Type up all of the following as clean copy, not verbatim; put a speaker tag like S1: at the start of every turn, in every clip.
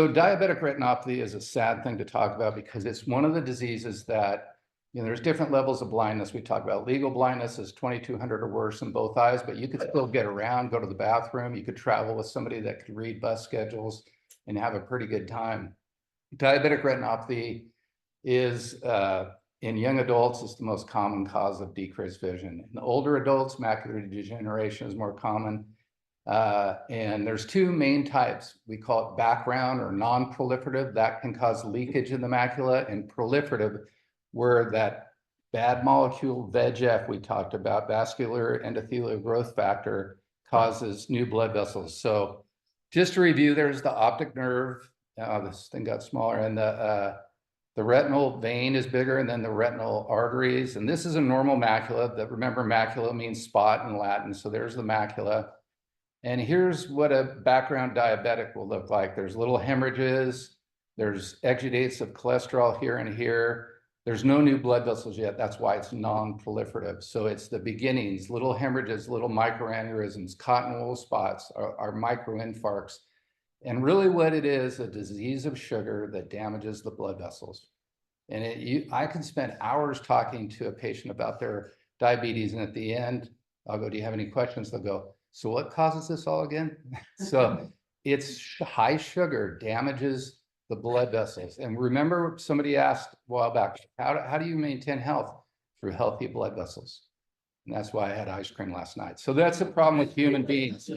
S1: So diabetic retinopathy is a sad thing to talk about because it's one of the diseases that, there's different levels of blindness. We talk about legal blindness is 2200 or worse in both eyes, but you could still get around, go to the bathroom. You could travel with somebody that could read bus schedules and have a pretty good time. Diabetic retinopathy is, in young adults, is the most common cause of decreased vision. In older adults, macular degeneration is more common. And there's two main types. We call it background or non-proliferative. That can cause leakage in the macula, and proliferative, where that bad molecule VEGF we talked about, vascular endothelial growth factor, causes new blood vessels. So just to review, there's the optic nerve. This thing got smaller, and the retinal vein is bigger, and then the retinal arteries. And this is a normal macula. Remember, macula means spot in Latin. So there's the macula. And here's what a background diabetic will look like. There's little hemorrhages. There's exudates of cholesterol here and here. There's no new blood vessels yet. That's why it's non-proliferative. So it's the beginnings, little hemorrhages, little microaneurysms, cotton wool spots, are microinfarcts. And really what it is, a disease of sugar that damages the blood vessels. And I can spend hours talking to a patient about their diabetes, and at the end, I'll go, do you have any questions? They'll go, so what causes this all again? So it's high sugar damages the blood vessels. And remember, somebody asked a while back, how do you maintain health? Through healthy blood vessels. And that's why I had ice cream last night. So that's the problem with human beings.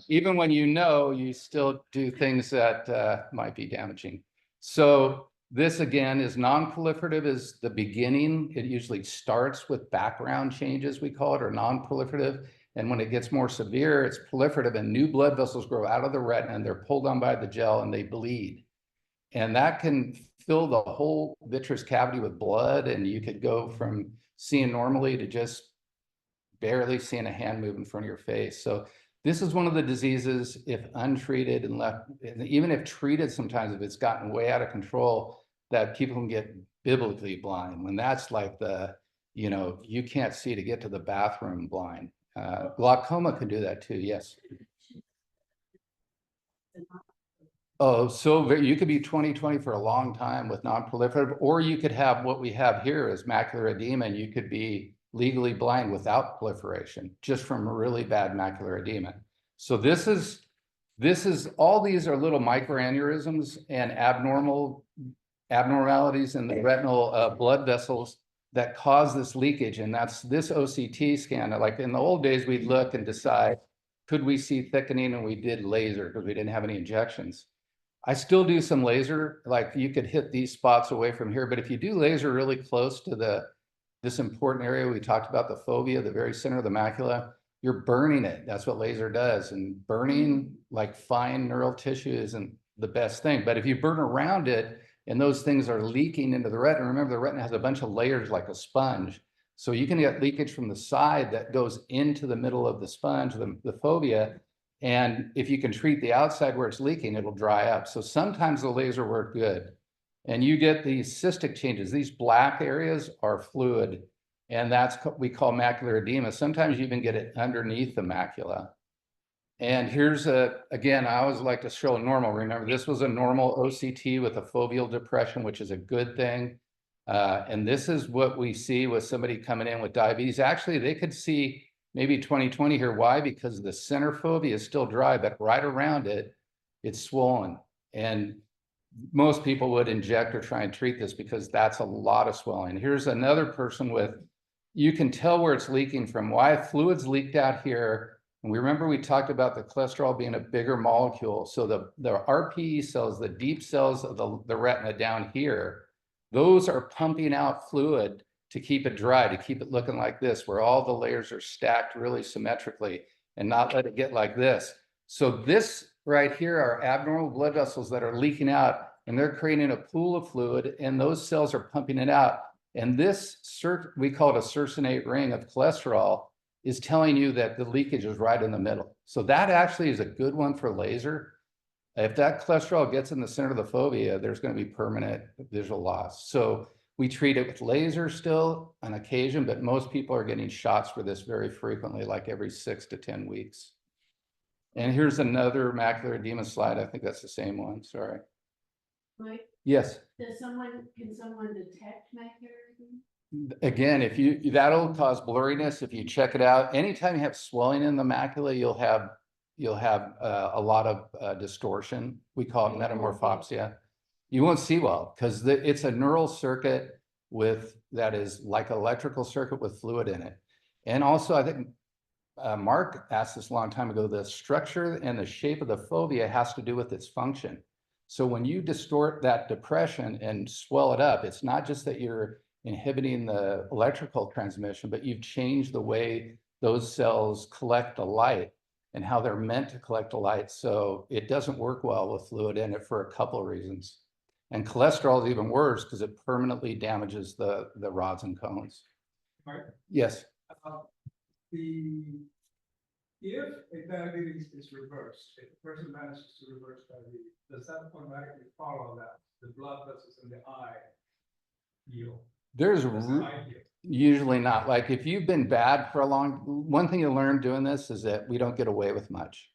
S1: Even when you still do things that might be damaging. So this, again, is non-proliferative, is the beginning. It usually starts with background changes, we call it, or non-proliferative. And when it gets more severe, it's proliferative, and new blood vessels grow out of the retina, and they're pulled on by the gel, and they bleed. And that can fill the whole vitreous cavity with blood, and you could go from seeing normally to just barely seeing a hand move in front of your face. So this is one of the diseases, if untreated and left, even if treated, sometimes if it's gotten way out of control, that people can get biblically blind, when that's like the, you can't see to get to the bathroom blind. Glaucoma can do that too, yes. Oh, so you could be 20/20 for a long time with non-proliferative, or you could have what we have here is macular edema, and you could be legally blind without proliferation, just from a really bad macular edema. So this is all these are little microaneurysms and abnormalities in the retinal blood vessels that cause this leakage. And that's this OCT scan. Like in the old days, we'd look and decide, could we see thickening? And we did laser because we didn't have any injections. I still do some laser, like you could hit these spots away from here, but if you do laser really close to this important area we talked about, the fovea, the very center of the macula, you're burning it. That's what laser does. And burning like fine neural tissue isn't the best thing. But if you burn around it and those things are leaking into the retina, remember the retina has a bunch of layers like a sponge. So you can get leakage from the side that goes into the middle of the sponge, the fovea. And if you can treat the outside where it's leaking, it'll dry up. So sometimes the laser work good. And you get these cystic changes. These black areas are fluid, and that's what we call macular edema. Sometimes you even get it underneath the macula. And here's again, I always like to show normal. Remember, this was a normal OCT with a foveal depression, which is a good thing. And this is what we see with somebody coming in with diabetes. Actually, they could see maybe 20/20 here. Why? Because the center fovea is still dry, but right around it, it's swollen. And most people would inject or try and treat this because that's a lot of swelling. Here's another person with, you can tell where it's leaking from. Why? Fluids leaked out here. And we talked about the cholesterol being a bigger molecule. So the RPE cells, the deep cells of the retina down here, those are pumping out fluid to keep it dry, to keep it looking like this, where all the layers are stacked really symmetrically and not let it get like this. So this right here are abnormal blood vessels that are leaking out, and they're creating a pool of fluid, and those cells are pumping it out. And this, we call it a circinate ring of cholesterol, is telling you that the leakage is right in the middle. So that actually is a good one for laser. If that cholesterol gets in the center of the fovea, there's going to be permanent visual loss. So we treat it with laser still on occasion, but most people are getting shots for this very frequently, like every 6 to 10 weeks. And here's another macular edema slide. I think that's the same one, sorry.
S2: Mike,
S1: Yes.
S2: can someone detect macular?
S1: Again, that'll cause blurriness if you check it out. Anytime you have swelling in the macula, you'll have a lot of distortion. We call it metamorphopsia. You won't see well because it's a neural circuit that is like an electrical circuit with fluid in it. And also, I think Mark asked this a long time ago, the structure and the shape of the fovea has to do with its function. So when you distort that depression and swell it up, it's not just that you're inhibiting the electrical transmission, but you've changed the way those cells collect the light and how they're meant to collect the light. So it doesn't work well with fluid in it for a couple of reasons. And cholesterol is even worse because it permanently damages the rods and cones.
S3: Right.
S1: Yes.
S3: If a diabetes is reversed, if a person manages to reverse diabetes, does that automatically follow that the blood vessels in the eye heal?
S1: There's usually not. Like if you've been bad for one thing you learn doing this is that we don't get away with much.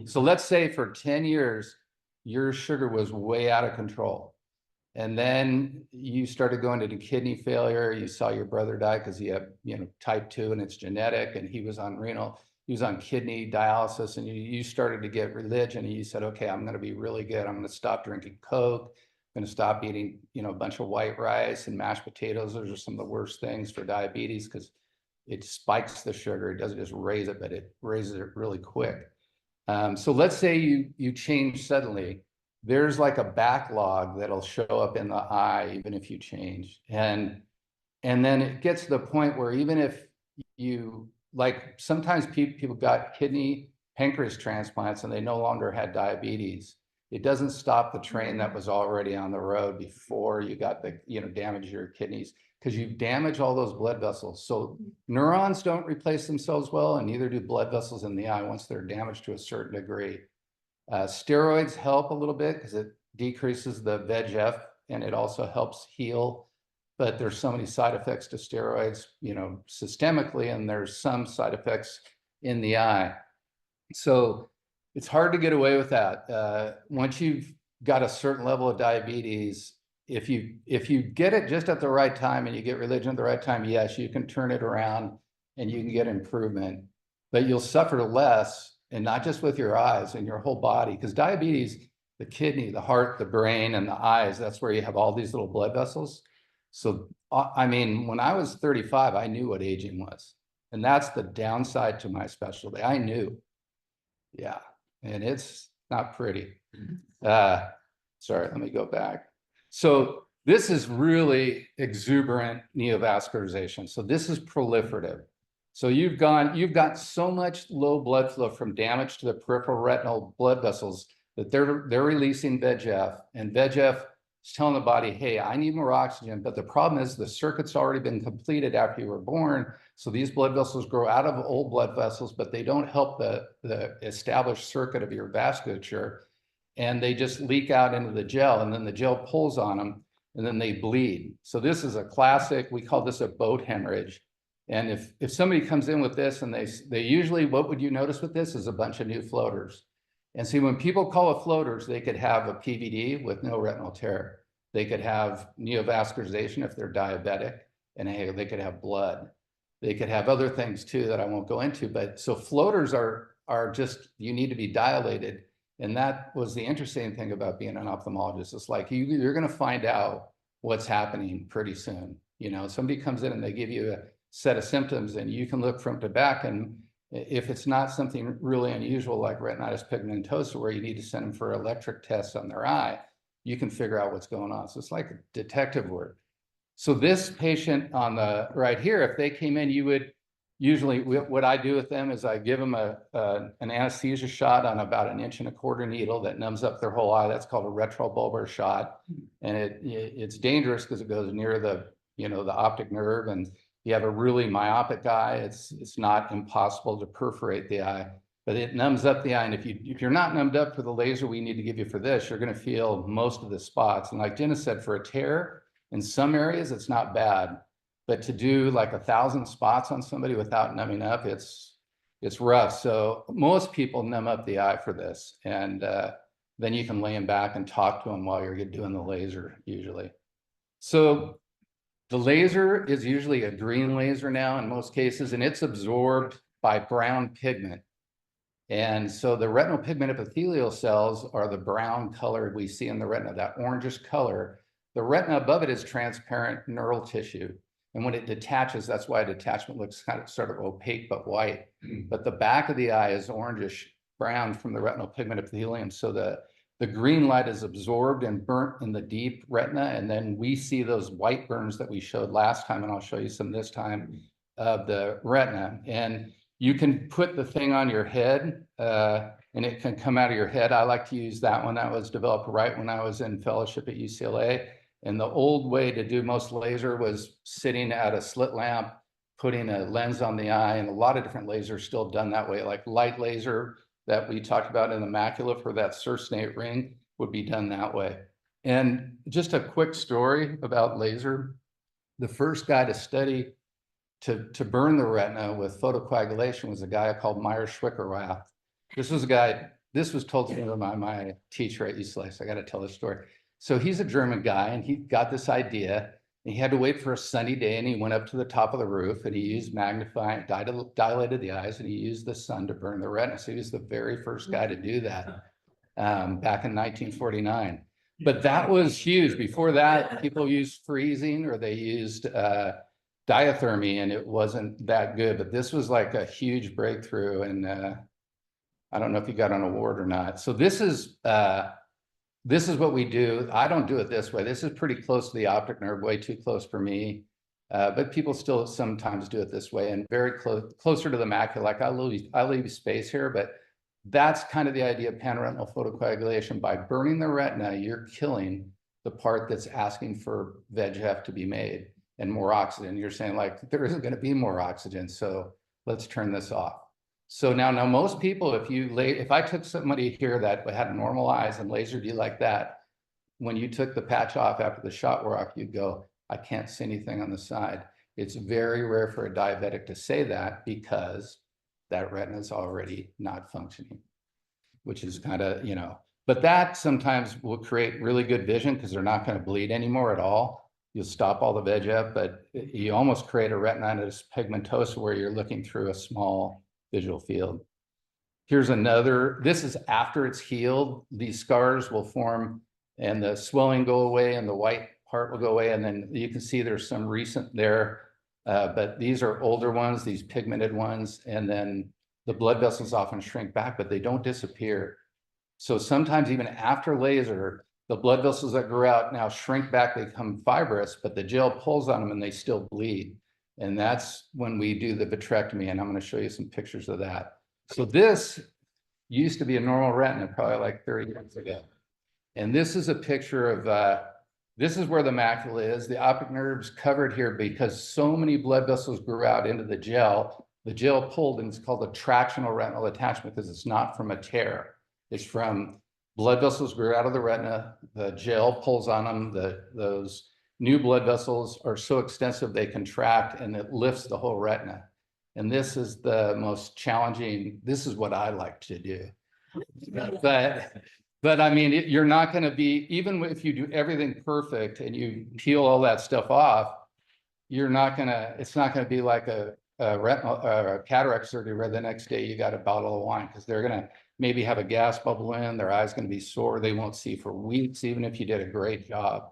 S1: So let's say for 10 years, your sugar was way out of control. And then you started going into kidney failure. You saw your brother die because he had, type 2 and it's genetic, and he was on kidney dialysis, and you started to get religion, and you said, okay, I'm going to be really good. I'm going to stop drinking Coke. I'm going to stop eating, a bunch of white rice and mashed potatoes. Those are some of the worst things for diabetes because it spikes the sugar. It doesn't just raise it, but it raises it really quick. So let's say you change suddenly. There's like a backlog that'll show up in the eye, even if you change. And then it gets to the point where even if like sometimes people got kidney, pancreas transplants and they no longer had diabetes. It doesn't stop the train that was already on the road before you got damage your kidneys, because you've damaged all those blood vessels. So neurons don't replace themselves well, and neither do blood vessels in the eye once they're damaged to a certain degree. Steroids help a little bit because it decreases the VEGF and it also helps heal. But there's so many side effects to steroids, systemically, and there's some side effects in the eye. So it's hard to get away with that. Once you've got a certain level of diabetes, if you get it just at the right time and you get religion at the right time, yes, you can turn it around and you can get improvement, but you'll suffer less, and not just with your eyes and your whole body, because diabetes, the kidney, the heart, the brain, and the eyes, that's where you have all these little blood vessels. So, I mean, when I was 35, I knew what aging was. And that's the downside to my specialty. I knew. Yeah. And it's not pretty. Sorry, let me go back. So this is really exuberant neovascularization. So this is proliferative. So you've got so much low blood flow from damage to the peripheral retinal blood vessels that they're releasing VEGF, and VEGF is telling the body, hey, I need more oxygen. But the problem is the circuit's already been completed after you were born. So these blood vessels grow out of old blood vessels, but they don't help the established circuit of your vasculature. And they just leak out into the gel, and then the gel pulls on them, and then they bleed. So this is a classic, we call this a boat hemorrhage. And if somebody comes in with this, and they usually, what would you notice with this is a bunch of new floaters. And see, when people call it floaters, they could have a PVD with no retinal tear. They could have neovascularization if they're diabetic, and they could have blood. They could have other things too that I won't go into. But so floaters are just, you need to be dilated. And that was the interesting thing about being an ophthalmologist. It's like you're going to find out what's happening pretty soon. Somebody comes in and they give you a set of symptoms, and you can look front to back, and if it's not something really unusual like retinitis pigmentosa where you need to send them for electric tests on their eye, you can figure out what's going on. So it's like detective work. So this patient on the right here, if they came in, you would usually, what I do with them is I give them an anesthesia shot on about 1.25 inch needle that numbs up their whole eye. That's called a retrobulbar shot. And it's dangerous because it goes near the optic nerve, and you have a really myopic eye, it's not impossible to perforate the eye, but it numbs up the eye. And if you're not numbed up for the laser we need to give you for this, you're going to feel most of the spots. And like Jenna said, for a tear, in some areas it's not bad, but to do like 1,000 spots on somebody without numbing up, it's rough. So most people numb up the eye for this, and then you can lay them back and talk to them while you're doing the laser usually. So the laser is usually a green laser now in most cases, and it's absorbed by brown pigment. And so the retinal pigment epithelial cells are the brown color we see in the retina, that orangish color. The retina above it is transparent neural tissue. And when it detaches, that's why detachment looks kind of sort of opaque but white. But the back of the eye is orangish brown from the retinal pigment epithelium. So the green light is absorbed and burnt in the deep retina. And then we see those white burns that we showed last time, and I'll show you some this time, of the retina. And you can put the thing on your head and it can come out of your head. I like to use that one. That was developed right when I was in fellowship at UCLA. And the old way to do most laser was sitting at a slit lamp, putting a lens on the eye, and a lot of different lasers still done that way, like light laser that we talked about in the macula for that sursnate ring would be done that way. And just a quick story about laser. The first guy to study to burn the retina with photocoagulation was a guy called Meyer Schwickerrath. This was a guy, this was told to me by my teacher at UCLA, so I got to tell this story. So he's a German guy, and he got this idea, and he had to wait for a sunny day, and he went up to the top of the roof, and he used magnifying, dilated the eyes, and he used the sun to burn the retina. So he was the very first guy to do that back in 1949. But that was huge. Before that, people used freezing, or they used diathermy, and it wasn't that good. But this was like a huge breakthrough, and I don't know if he got an award or not. So this is what we do. I don't do it this way. This is pretty close to the optic nerve, way too close for me. But people still sometimes do it this way, and very closer to the macula. Like I leave space here, but that's kind of the idea of panretinal photocoagulation. By burning the retina, you're killing the part that's asking for VEGF to be made and more oxygen. You're saying, like, there isn't going to be more oxygen, so let's turn this off. So now most people, if I took somebody here that had normal eyes and lasered you like that, when you took the patch off after the shot wore off, you'd go, I can't see anything on the side. It's very rare for a diabetic to say that, because that retina is already not functioning, which is kind of, but that sometimes will create really good vision because they're not going to bleed anymore at all. You'll stop all the VEGF, but you almost create a retinitis pigmentosa where you're looking through a small visual field. Here's another, this is after it's healed. These scars will form and the swelling go away and the white part will go away. And then you can see there's some recent there, but these are older ones, these pigmented ones. And then the blood vessels often shrink back, but they don't disappear. So sometimes even after laser, the blood vessels that grew out now shrink back, they become fibrous, but the gel pulls on them and they still bleed. And that's when we do the vitrectomy, and I'm going to show you some pictures of that. So this used to be a normal retina, probably like 30 years ago. And this is a picture of, this is where the macula is. The optic nerve's covered here because so many blood vessels grew out into the gel. The gel pulled, and it's called a tractional retinal attachment because it's not from a tear. It's from blood vessels grew out of the retina. The gel pulls on them. Those new blood vessels are so extensive they contract, and it lifts the whole retina. And this is the most challenging. This is what I like to do. But I mean, you're not going to be, even if you do everything perfect and you peel all that stuff off, you're not going to, it's not going to be like a retinal or a cataract surgery where the next day you got a bottle of wine, because they're going to maybe have a gas bubble in, their eye's going to be sore, they won't see for weeks, even if you did a great job.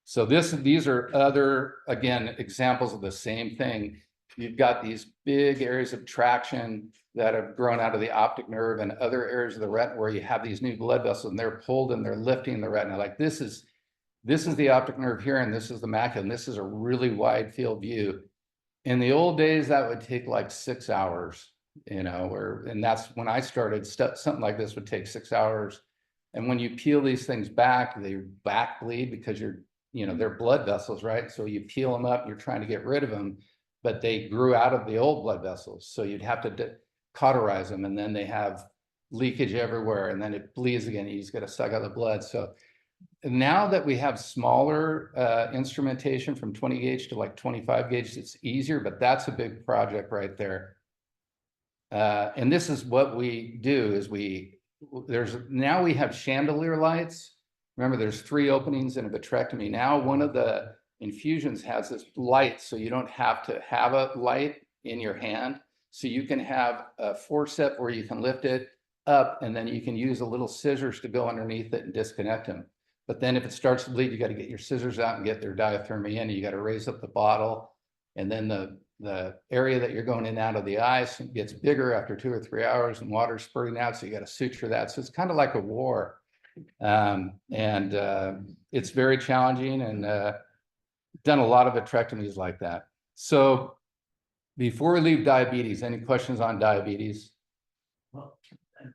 S1: So these are other, again, examples of the same thing. You've got these big areas of traction that have grown out of the optic nerve and other areas of the retina where you have these new blood vessels and they're pulled and they're lifting the retina. Like this is the optic nerve here, and this is the macula, and this is a really wide field view. In the old days, that would take like 6 hours, and that's when I started. Something like this would take 6 hours. And when you peel these things back, they back bleed because they're blood vessels, right? So you peel them up, you're trying to get rid of them, but they grew out of the old blood vessels. So you'd have to cauterize them, and then they have leakage everywhere, and then it bleeds again. You just got to suck out the blood. So now that we have smaller instrumentation from 20 gauge to like 25 gauge, it's easier, but that's a big project right there. And this is what we do is we now we have chandelier lights. Remember, there's 3 openings in a vitrectomy. Now, one of the infusions has this light, so you don't have to have a light in your hand. So you can have a forceps where you can lift it up, and then you can use a little scissors to go underneath it and disconnect them. But then if it starts to bleed, you got to get your scissors out and get their diathermy in, and you got to raise up the bottle. And then the area that you're going in and out of the eye gets bigger after 2 or 3 hours, and water's spurting out, so you got to suture that. So it's kind of like a war. It's very challenging, and done a lot of vitrectomies like that. So before we leave diabetes, any questions on diabetes?
S4: Well,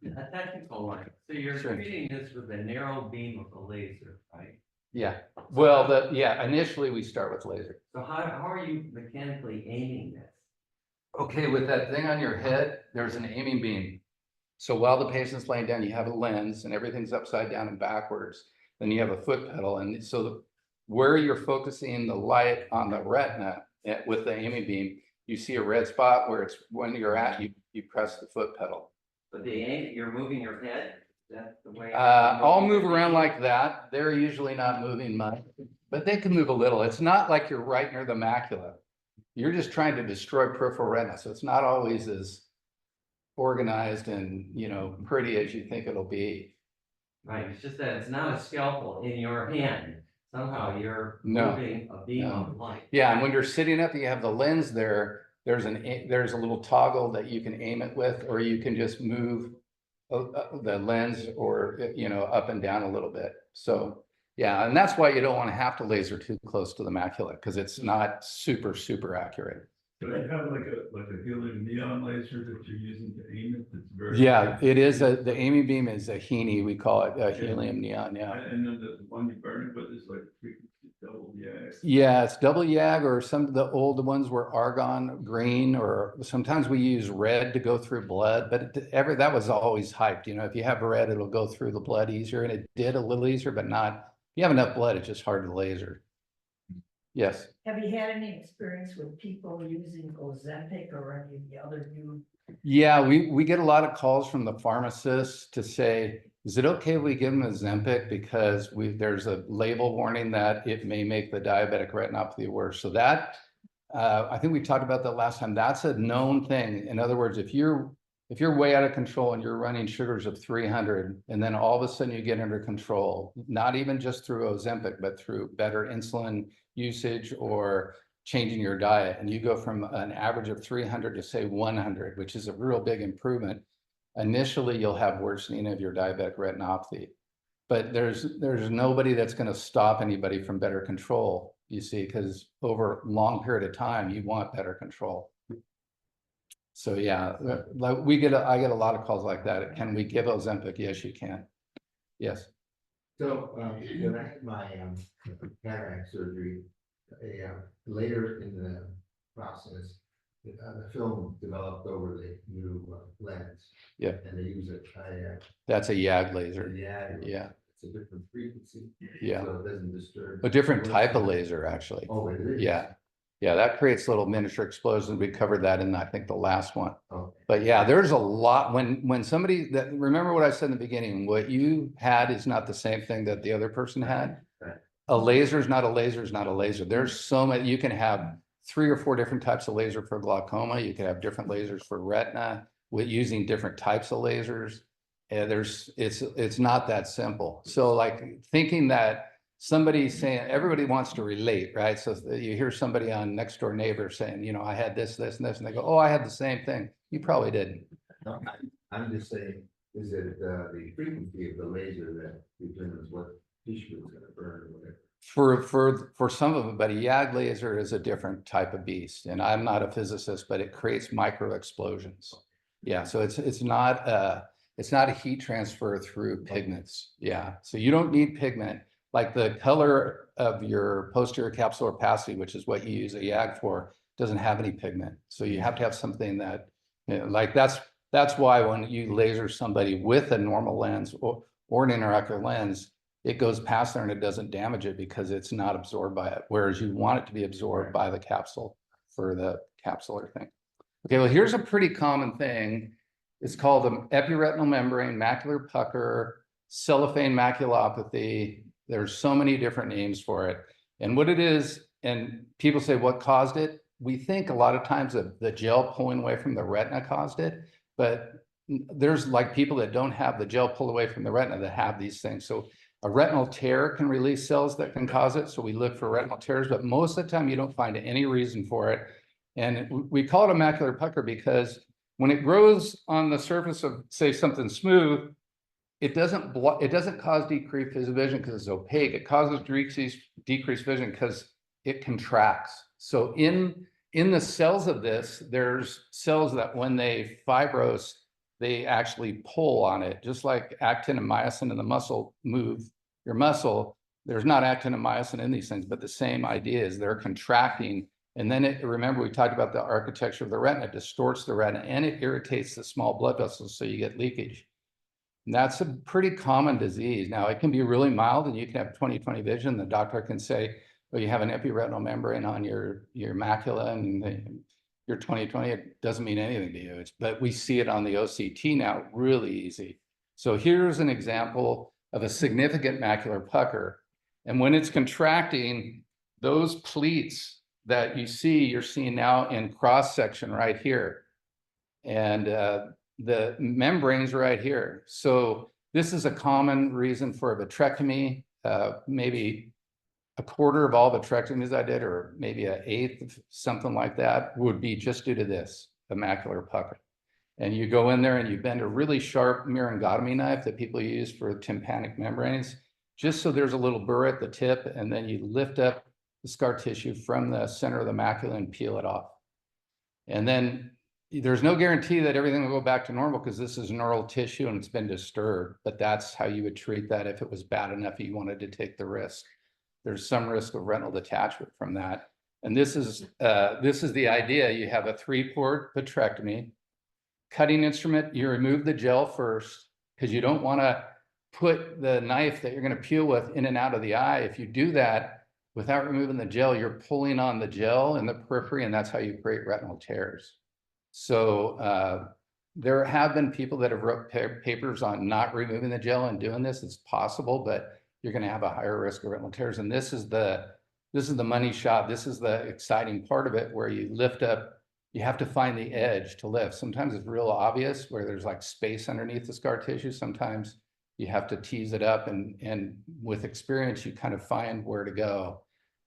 S4: a technical one. So you're
S1: Sure.
S4: treating this with a narrow beam of a laser, right?
S1: Yeah. Well, initially we start with laser.
S4: So how are you mechanically aiming this?
S1: Okay, with that thing on your head, there's an aiming beam. So while the patient's laying down, you have a lens and everything's upside down and backwards. Then you have a foot pedal. And so where you're focusing the light on the retina with the aiming beam, you see a red spot where it's when you're at, you press the foot pedal.
S4: But the aim, you're moving your head? That's the way.
S1: I'll move around like that. They're usually not moving much, but they can move a little. It's not like you're right near the macula. You're just trying to destroy peripheral retina. So it's not always as organized and, pretty as you think it'll be.
S4: Right, it's just that it's not a scalpel in your hand. Somehow you're
S1: No,
S4: moving a beam of light.
S1: Yeah, and when you're sitting up, you have the lens there. There's a little toggle that you can aim it with, or you can just move the lens or, up and down a little bit. So, yeah, and that's why you don't want to have to laser too close to the macula, because it's not super, super accurate.
S5: Do they have like a helium neon laser that you're using to aim it? That's very.
S1: Yeah, it is the aiming beam is a HENI. We call it a helium neon. Yeah.
S5: And then the one you burn it with is like frequency double YAG.
S1: Yeah, it's double YAG, or some of the old ones were argon green, or sometimes we use red to go through blood, but that was always hyped. If you have red, it'll go through the blood easier, and it did a little easier, but not, if you have enough blood, it's just hard to laser. Yes.
S6: Have you had any experience with people using Ozempic or any of the other new?
S1: Yeah, we get a lot of calls from the pharmacists to say, is it okay if we give them Ozempic because there's a label warning that it may make the diabetic retinopathy worse. So that, I think we talked about that last time. That's a known thing. In other words, if you're way out of control and you're running sugars of 300, and then all of a sudden you get under control, not even just through Ozempic, but through better insulin usage or changing your diet, and you go from an average of 300 to say 100, which is a real big improvement, initially you'll have worsening of your diabetic retinopathy. But there's nobody that's going to stop anybody from better control, you see, because over a long period of time, you want better control. So yeah, like I get a lot of calls like that. Can we give Ozempic? Yes, you can. Yes.
S7: So, when I had my cataract surgery, later in the process, the film developed over the new lens.
S1: Yeah.
S7: And they use a
S1: That's a YAG laser.
S7: YAG.
S1: Yeah.
S7: It's a different frequency.
S1: Yeah.
S7: So it doesn't disturb.
S1: A different type of laser, actually.
S7: Oh, it is?
S1: Yeah. Yeah, that creates little miniature explosions. We covered that in, I think, the last one.
S7: Oh.
S1: But yeah, there's a lot when somebody remember what I said in the beginning, what you had is not the same thing that the other person had.
S7: Right.
S1: A laser is not a laser is not a laser. There's so many, you can have 3 or 4 different types of laser for glaucoma. You can have different lasers for retina with using different types of lasers. And it's not that simple. So like thinking that somebody saying, everybody wants to relate, right? So you hear somebody on Next Door Neighbor saying, I had this, and this, and they go, oh, I had the same thing. You probably didn't.
S7: No, I'm just saying, is it the frequency of the laser that determines what tissue is gonna burn or whatever?
S1: For some of them, but a YAG laser is a different type of beast. And I'm not a physicist, but it creates micro explosions. Yeah, so it's not a heat transfer through pigments. Yeah, so you don't need pigment. Like the color of your posterior capsular opacity, which is what you use a YAG for, doesn't have any pigment. So you have to have something that, like that's why when you laser somebody with a normal lens or an intraocular lens, it goes past there and it doesn't damage it because it's not absorbed by it. Whereas you want it to be absorbed by the capsule for the capsular thing. Okay, well, here's a pretty common thing. It's called an epiretinal membrane macular pucker, cellophane maculopathy. There's so many different names for it. And what it is, and people say, what caused it? We think a lot of times that the gel pulling away from the retina caused it, but there's like people that don't have the gel pulled away from the retina that have these things. So a retinal tear can release cells that can cause it. So we look for retinal tears, but most of the time you don't find any reason for it. And we call it a macular pucker because when it grows on the surface of, say, something smooth, it doesn't cause decreased vision because it's opaque. It causes decreased vision because it contracts. So in the cells of this, there's cells that when they fibrose, they actually pull on it, just like actin and myosin in the muscle move your muscle. There's not actin and myosin in these things, but the same idea is they're contracting. And then remember, we talked about the architecture of the retina, it distorts the retina and it irritates the small blood vessels, so you get leakage. And that's a pretty common disease. Now, it can be really mild and you can have 20/20 vision. The doctor can say, well, you have an epiretinal membrane on your macula and your 20/20, it doesn't mean anything to you. But we see it on the OCT now really easy. So here's an example of a significant macular pucker. And when it's contracting, those pleats that you see, you're seeing now in cross section right here. And the membrane's right here. So this is a common reason for a vitrectomy. Maybe a quarter of all vitrectomies I did, or maybe an eighth, something like that, would be just due to this, a macular pucker. And you go in there and you bend a really sharp myringotomy knife that people use for tympanic membranes, just so there's a little burr at the tip, and then you lift up the scar tissue from the center of the macula and peel it off. And then there's no guarantee that everything will go back to normal because this is neural tissue and it's been disturbed, but that's how you would treat that if it was bad enough you wanted to take the risk. There's some risk of retinal detachment from that. And this is the idea. You have a 3-port vitrectomy, cutting instrument, you remove the gel first because you don't want to put the knife that you're going to peel with in and out of the eye. If you do that without removing the gel, you're pulling on the gel in the periphery, and that's how you create retinal tears. So there have been people that have wrote papers on not removing the gel and doing this. It's possible, but you're going to have a higher risk of retinal tears. And this is the money shot. This is the exciting part of it, where you lift up. You have to find the edge to lift. Sometimes it's real obvious where there's like space underneath the scar tissue. Sometimes you have to tease it up, and with experience, you kind of find where to go.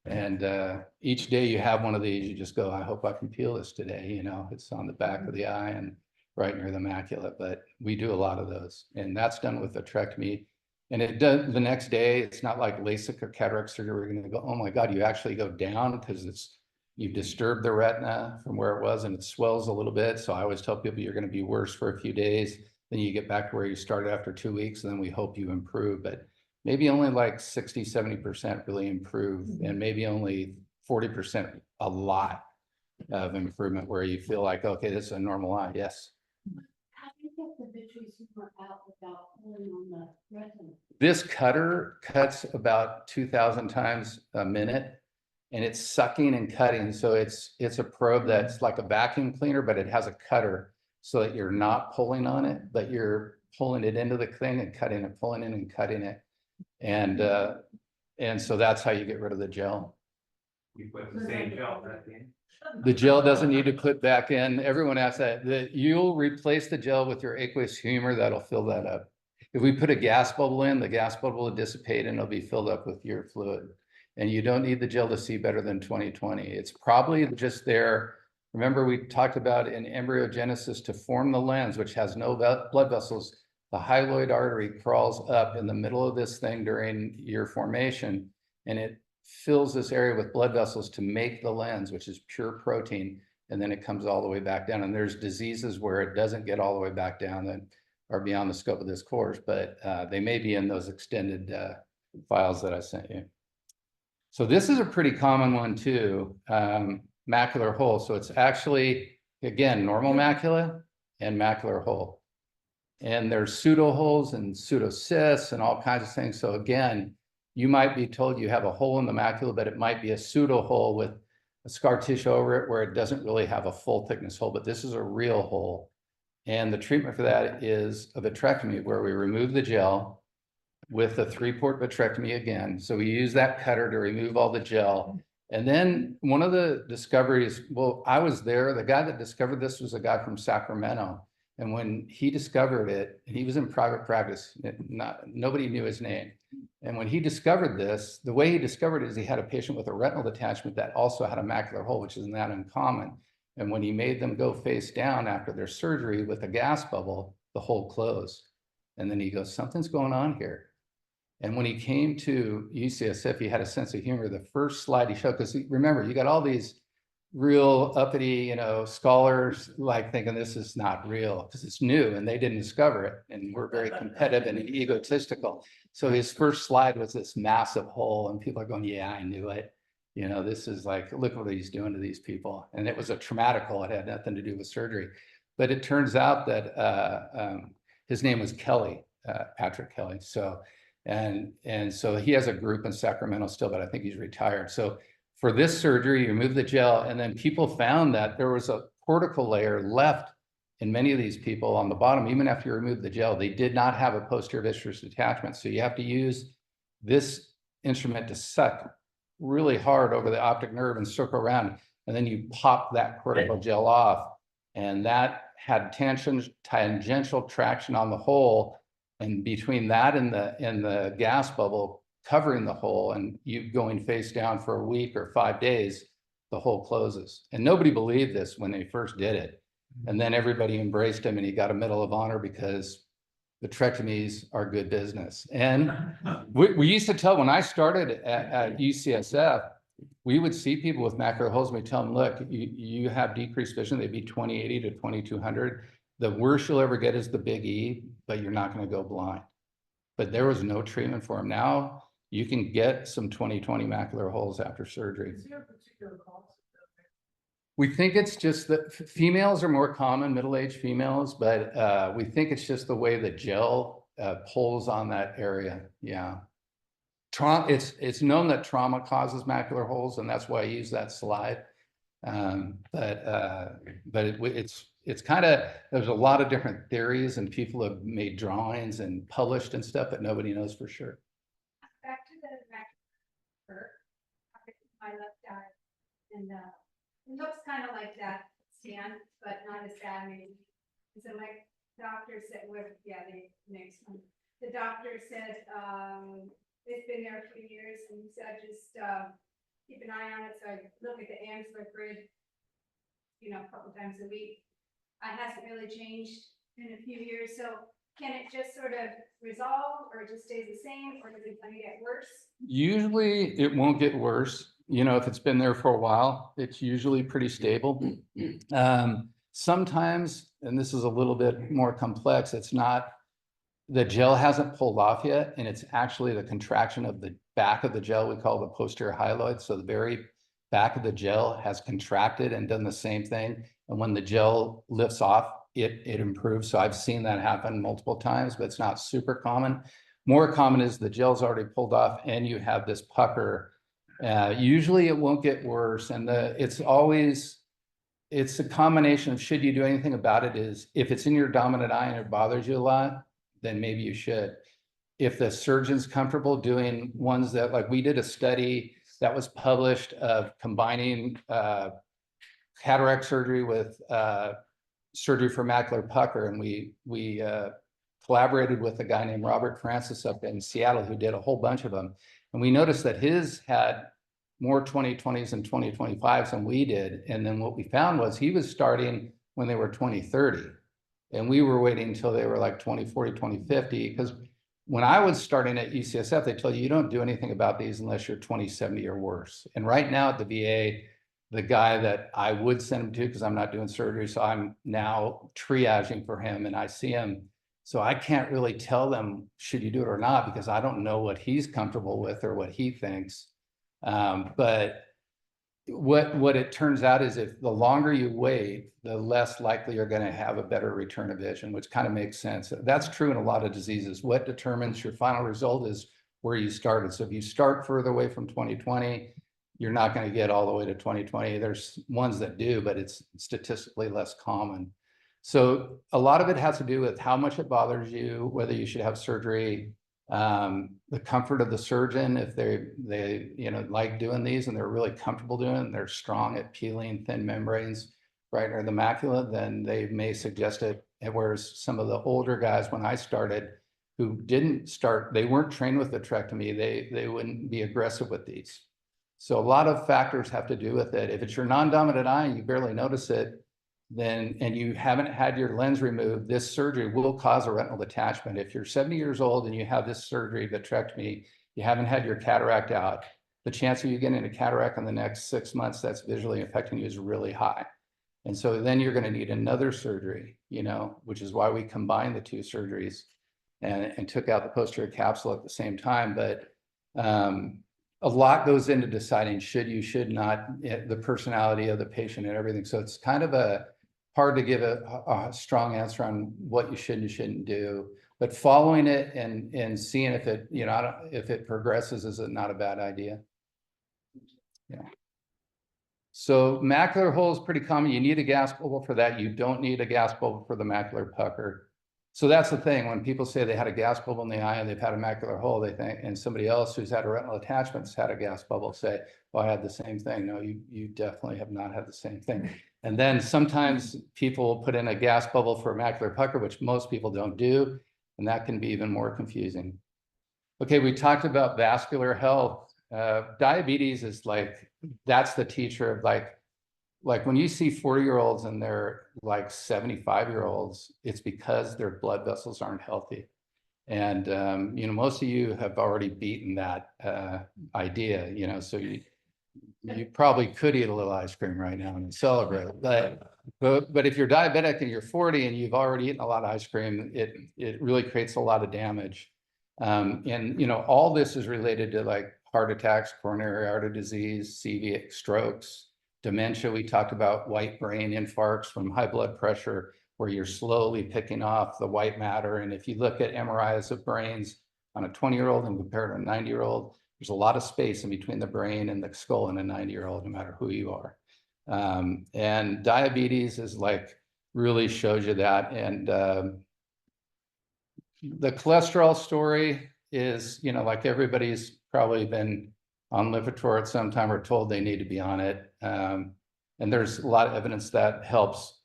S1: And each day you have one of these, you just go, I hope I can peel this today. You know, it's on the back of the eye and right near the macula, but we do a lot of those, and that's done with vitrectomy. And it does the next day. It's not like LASIK or cataract surgery. We're going to go, oh my God, you actually go down because you've disturbed the retina from where it was and it swells a little bit. So I always tell people you're going to be worse for a few days. Then you get back to where you started after 2 weeks, and then we hope you improve. But maybe only like 60–70% really improve, and maybe only 40% a lot of improvement where you feel like, okay, this is a normal eye. Yes.
S2: How do you get the vitreous humor out without pulling on the retina?
S1: This cutter cuts about 2,000 times a minute, and it's sucking and cutting. So it's a probe that's like a vacuum cleaner, but it has a cutter so that you're not pulling on it, but you're pulling it into the thing and cutting it, pulling in and cutting it. And so that's how you get rid of the gel.
S4: You put the same gel back in.
S1: The gel doesn't need to put back in. Everyone asks that. You'll replace the gel with your aqueous humor. That'll fill that up. If we put a gas bubble in, the gas bubble will dissipate and it'll be filled up with your fluid. And you don't need the gel to see better than 20/20. It's probably just there. Remember, we talked about in embryogenesis to form the lens, which has no blood vessels. The hyaloid artery crawls up in the middle of this thing during your formation, and it fills this area with blood vessels to make the lens, which is pure protein, and then it comes all the way back down. And there's diseases where it doesn't get all the way back down that are beyond the scope of this course, but they may be in those extended files that I sent you. So this is a pretty common one too, macular hole. So it's actually, again, normal macula and macular hole. And there's pseudo holes and pseudocysts and all kinds of things. So again, you might be told you have a hole in the macula, but it might be a pseudo hole with a scar tissue over it where it doesn't really have a full thickness hole, but this is a real hole. And the treatment for that is a vitrectomy, where we remove the gel with a 3-port vitrectomy again. So we use that cutter to remove all the gel. And then one of the discoveries, well, I was there, the guy that discovered this was a guy from Sacramento. And when he discovered it, he was in private practice, nobody knew his name. And when he discovered this, the way he discovered it is he had a patient with a retinal detachment that also had a macular hole, which is not uncommon. And when he made them go face down after their surgery with a gas bubble, the hole closed. And then he goes, something's going on here. And when he came to UCSF, he had a sense of humor. The first slide he showed, because remember, you got all these real uppity, scholars like thinking this is not real because it's new and they didn't discover it. And we're very competitive and egotistical. So his first slide was this massive hole and people are going, yeah, I knew it. This is like, look what he's doing to these people. And it was a traumatic hole. It had nothing to do with surgery. But it turns out that his name was Kelly, Patrick Kelly. So, and so he has a group in Sacramento still, but I think he's retired. So for this surgery, you remove the gel, and then people found that there was a cortical layer left in many of these people on the bottom. Even after you remove the gel, they did not have a posterior vitreous detachment. So you have to use this instrument to suck really hard over the optic nerve and circle around, and then you pop that cortical gel off, and that had tangential traction on the hole, and between that and the gas bubble covering the hole and you going face down for a week or 5 days, the hole closes. And nobody believed this when they first did it. And then everybody embraced him and he got a Medal of Honor because vitrectomies are good business. And we used to tell, when I started at UCSF, we would see people with macular holes and we tell them, look, you have decreased vision. They'd be 20/80 to 2200. The worst you'll ever get is the big E, but you're not going to go blind. But there was no treatment for him. Now you can get some 20/20 macular holes after surgery.
S6: Is there a particular cause?
S1: We think it's just that females are more common, middle-aged females, but we think it's just the way the gel pulls on that area. Yeah. It's known that trauma causes macular holes, and that's why I use that slide. But it's kind of, there's a lot of different theories and people have made drawings and published and stuff, but nobody knows for sure.
S2: Back to the macular, my left eye, and it looks kind of like that scan, but not as bad maybe. So my doctor said, the next one. The doctor said it's been there for years, and he said just keep an eye on it. So I look at the Ansler grid, a couple times a week. It hasn't really changed in a few years. So can it just sort of resolve, or it just stays the same, or does it kind of get worse? Usually
S1: it won't get worse. If it's been there for a while, it's usually pretty stable. Sometimes, and this is a little bit more complex, it's not, the gel hasn't pulled off yet, and it's actually the contraction of the back of the gel we call the posterior hyaloid. So the very back of the gel has contracted and done the same thing. And when the gel lifts off, it improves. So I've seen that happen multiple times, but it's not super common. More common is the gel's already pulled off and you have this pucker. Usually it won't get worse. And it's a combination of, should you do anything about it, is if it's in your dominant eye and it bothers you a lot, then maybe you should. If the surgeon's comfortable doing ones that, like we did a study that was published of combining cataract surgery with surgery for macular pucker. And we collaborated with a guy named Robert Francis up in Seattle who did a whole bunch of them. And we noticed that his had more 20/20s and 20/25s than we did. And then what we found was he was starting when they were 20/30. And we were waiting until they were like 20/40, 20/50. Because when I was starting at UCSF, they told you don't do anything about these unless you're 20/70 or worse. And right now at the VA, the guy that I would send him to, because I'm not doing surgery, so I'm now triaging for him and I see him. So I can't really tell them, should you do it or not, because I don't know what he's comfortable with or what he thinks. But what it turns out is if the longer you wait, the less likely you're going to have a better return of vision, which kind of makes sense. That's true in a lot of diseases. What determines your final result is where you started. So if you start further away from 20/20, you're not going to get all the way to 20/20. There's ones that do, but it's statistically less common. So a lot of it has to do with how much it bothers you, whether you should have surgery, the comfort of the surgeon, if they like doing these and they're really comfortable doing it, and they're strong at peeling thin membranes right near the macula, then they may suggest it. And whereas some of the older guys, when I started, who didn't start, they weren't trained with vitrectomy, they wouldn't be aggressive with these. So a lot of factors have to do with it. If it's your non-dominant eye and you barely notice it, then, and you haven't had your lens removed, this surgery will cause a retinal detachment. If you're 70 years old and you have this surgery, vitrectomy, you haven't had your cataract out, the chance of you getting a cataract in the next 6 months that's visually affecting you is really high. And so then you're going to need another surgery, which is why we combined the two surgeries and took out the posterior capsule at the same time. But a lot goes into deciding should not, the personality of the patient and everything. So it's kind of hard to give a strong answer on what you should and shouldn't do. But following it and seeing if it, if it progresses is not a bad idea. Yeah. So macular hole is pretty common. You need a gas bubble for that. You don't need a gas bubble for the macular pucker. So that's the thing. When people say they had a gas bubble in the eye and they've had a macular hole, they think, and somebody else who's had a retinal attachment has had a gas bubble say, well, I had the same thing. No, you definitely have not had the same thing. And then sometimes people put in a gas bubble for a macular pucker, which most people don't do. And that can be even more confusing. Okay, we talked about vascular health. Diabetes is that's the teacher of like when you see 40-year-olds and they're like 75-year-olds, it's because their blood vessels aren't healthy. And, most of you have already beaten that idea, so you probably could eat a little ice cream right now and celebrate. But if you're diabetic and you're 40 and you've already eaten a lot of ice cream, it really creates a lot of damage. And, all this is related to heart attacks, coronary artery disease, CV, strokes, dementia. We talked about white brain infarcts from high blood pressure, where you're slowly picking off the white matter. And if you look at MRIs of brains on a 20-year-old and compare to a 90-year-old, there's a lot of space in between the brain and the skull in a 90-year-old, no matter who you are. And diabetes is really shows you that. And the cholesterol story is, everybody's probably been on Lipitor at some time or told they need to be on it. And there's a lot of evidence that helps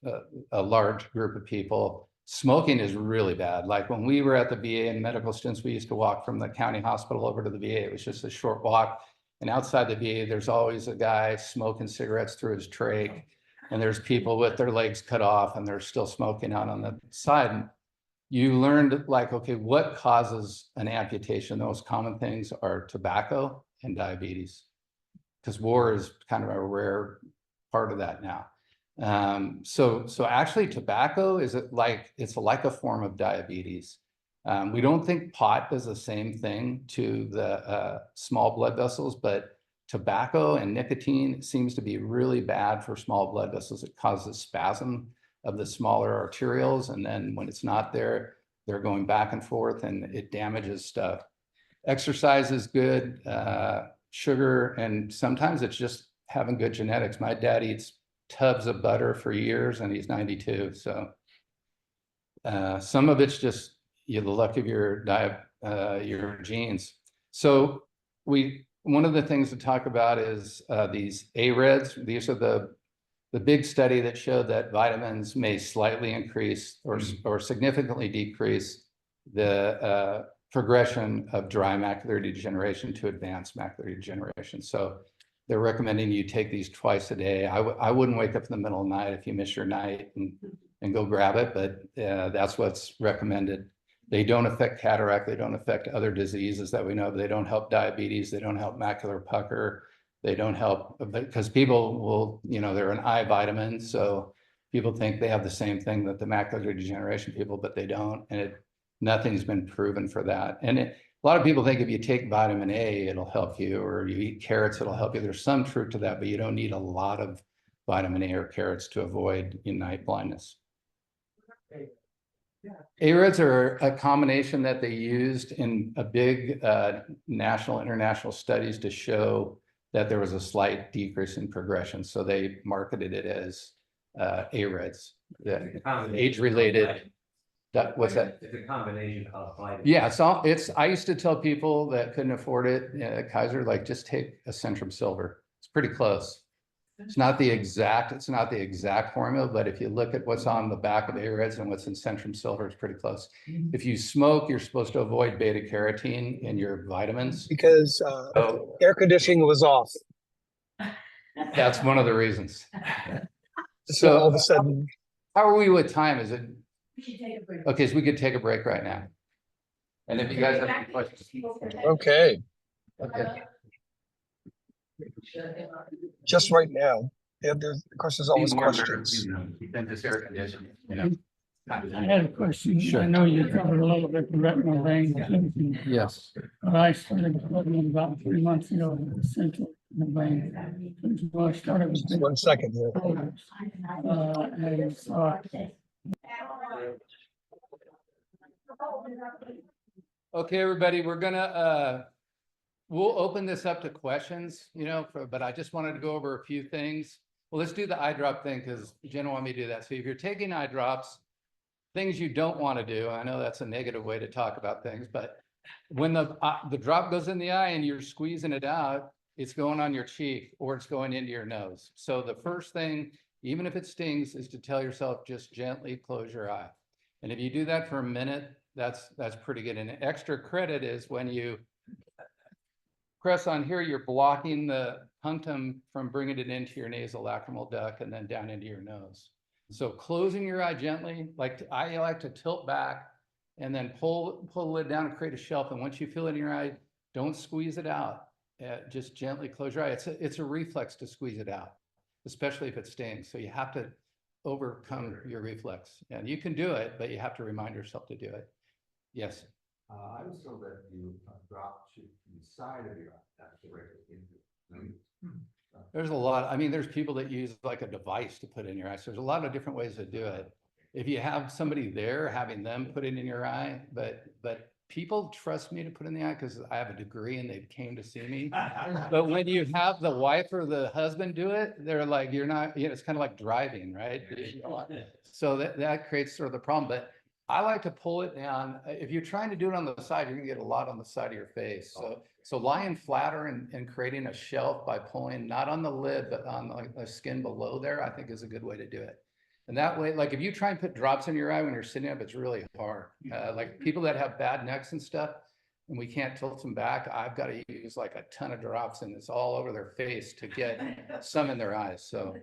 S1: a large group of people. Smoking is really bad. Like when we were at the VA and medical students, we used to walk from the county hospital over to the VA. It was just a short walk. And outside the VA, there's always a guy smoking cigarettes through his trach. And there's people with their legs cut off and they're still smoking out on the side. And you learned okay, what causes an amputation? The most common things are tobacco and diabetes, because war is kind of a rare part of that now. So actually tobacco is it's like a form of diabetes. We don't think pot does the same thing to the small blood vessels, but tobacco and nicotine seems to be really bad for small blood vessels. It causes spasm of the smaller arterioles. And then when it's not there, they're going back and forth and it damages stuff. Exercise is good, sugar, and sometimes it's just having good genetics. My dad eats tubs of butter for years and he's 92. So some of it's just the luck of your diet, your genes. So one of the things to talk about is these AREDs. These are the big study that showed that vitamins may slightly increase or significantly decrease the progression of dry macular degeneration to advanced macular degeneration. So they're recommending you take these twice a day. I wouldn't wake up in the middle of the night if you miss your night and go grab it, but that's what's recommended. They don't affect cataract. They don't affect other diseases that we know. They don't help diabetes. They don't help macular pucker. They don't help because people will, they're an eye vitamin. So people think they have the same thing that the macular degeneration people, but they don't. And nothing's been proven for that. And a lot of people think if you take vitamin A, it'll help you, or you eat carrots, it'll help you. There's some truth to that, but you don't need a lot of vitamin A or carrots to avoid night blindness. AREDs are a combination that they used in a big national, international studies to show that there was a slight decrease in progression. So they marketed it as AREDs. age-related. What's that?
S4: It's a combination of vitamins.
S1: Yeah, I used to tell people that couldn't afford it at Kaiser, like just take a Centrum Silver. It's pretty close. It's not the exact formula, but if you look at what's on the back of the Areds and what's in Centrum Silver, it's pretty close. If you smoke, you're supposed to avoid beta carotene in your vitamins.
S8: Because
S1: So
S8: air conditioning was off.
S1: that's one of the reasons.
S8: So all of
S1: So
S8: a sudden,
S1: how are we with time? Is it?
S6: We should take a break.
S1: Okay, so we could take a break right now. And if you guys have any questions.
S8: okay,
S1: Okay.
S8: just right now. Yeah, of course, there's always
S1: Be warmer,
S8: questions.
S1: you know, than just air conditioning, you know.
S9: I had a question.
S1: Sure.
S9: I know you covered a little bit the retinal vein.
S1: Yes.
S9: But I started studying about 3 months ago, the central vein. Well, I started with.
S8: Just 1 second here.
S9: And saw
S1: Okay, everybody, we're gonna, we'll open this up to questions, you know, but I just wanted to go over a few things. Well, let's do the eye drop thing because Jen wanted me to do that. So if you're taking eye drops, things you don't want to do, I know that's a negative way to talk about things, but when the drop goes in the eye and you're squeezing it out, it's going on your cheek or it's going into your nose. So the first thing, even if it stings, is to tell yourself just gently close your eye. And if you do that for a minute, that's pretty good. And extra credit is when you press on here, you're blocking the punctum from bringing it into your nasolacrimal duct and then down into your nose. So closing your eye gently, like I like to tilt back and then pull the lid down and create a shelf. And once you feel it in your eye, don't squeeze it out. Just gently close your eye. It's a reflex to squeeze it out, especially if it stings. So you have to overcome your reflex. And you can do it, but you have to remind yourself to do it. Yes.
S7: I was told that you drop to the side of your eye, that's the right into.
S1: There's a lot. I mean, there's people that use like a device to put in your eye. So there's a lot of different ways to do it. If you have somebody there, having them put it in your eye, but people trust me to put in the eye because I have a degree and they came to see me. But when you have the wife or the husband do it, they're like, you're not, you know, it's kind of like driving, right? So that creates sort of the problem. But I like to pull it down. If you're trying to do it on the side, you're gonna get a lot on the side of your face. So lying flatter and creating a shelf by pulling, not on the lid, but on the skin below there, I think is a good way to do it. And that way, like if you try and put drops in your eye when you're sitting up, it's really hard. Like people that have bad necks and stuff, and we can't tilt them back, I've got to use like a ton of drops and it's all over their face to get some in their eyes. So,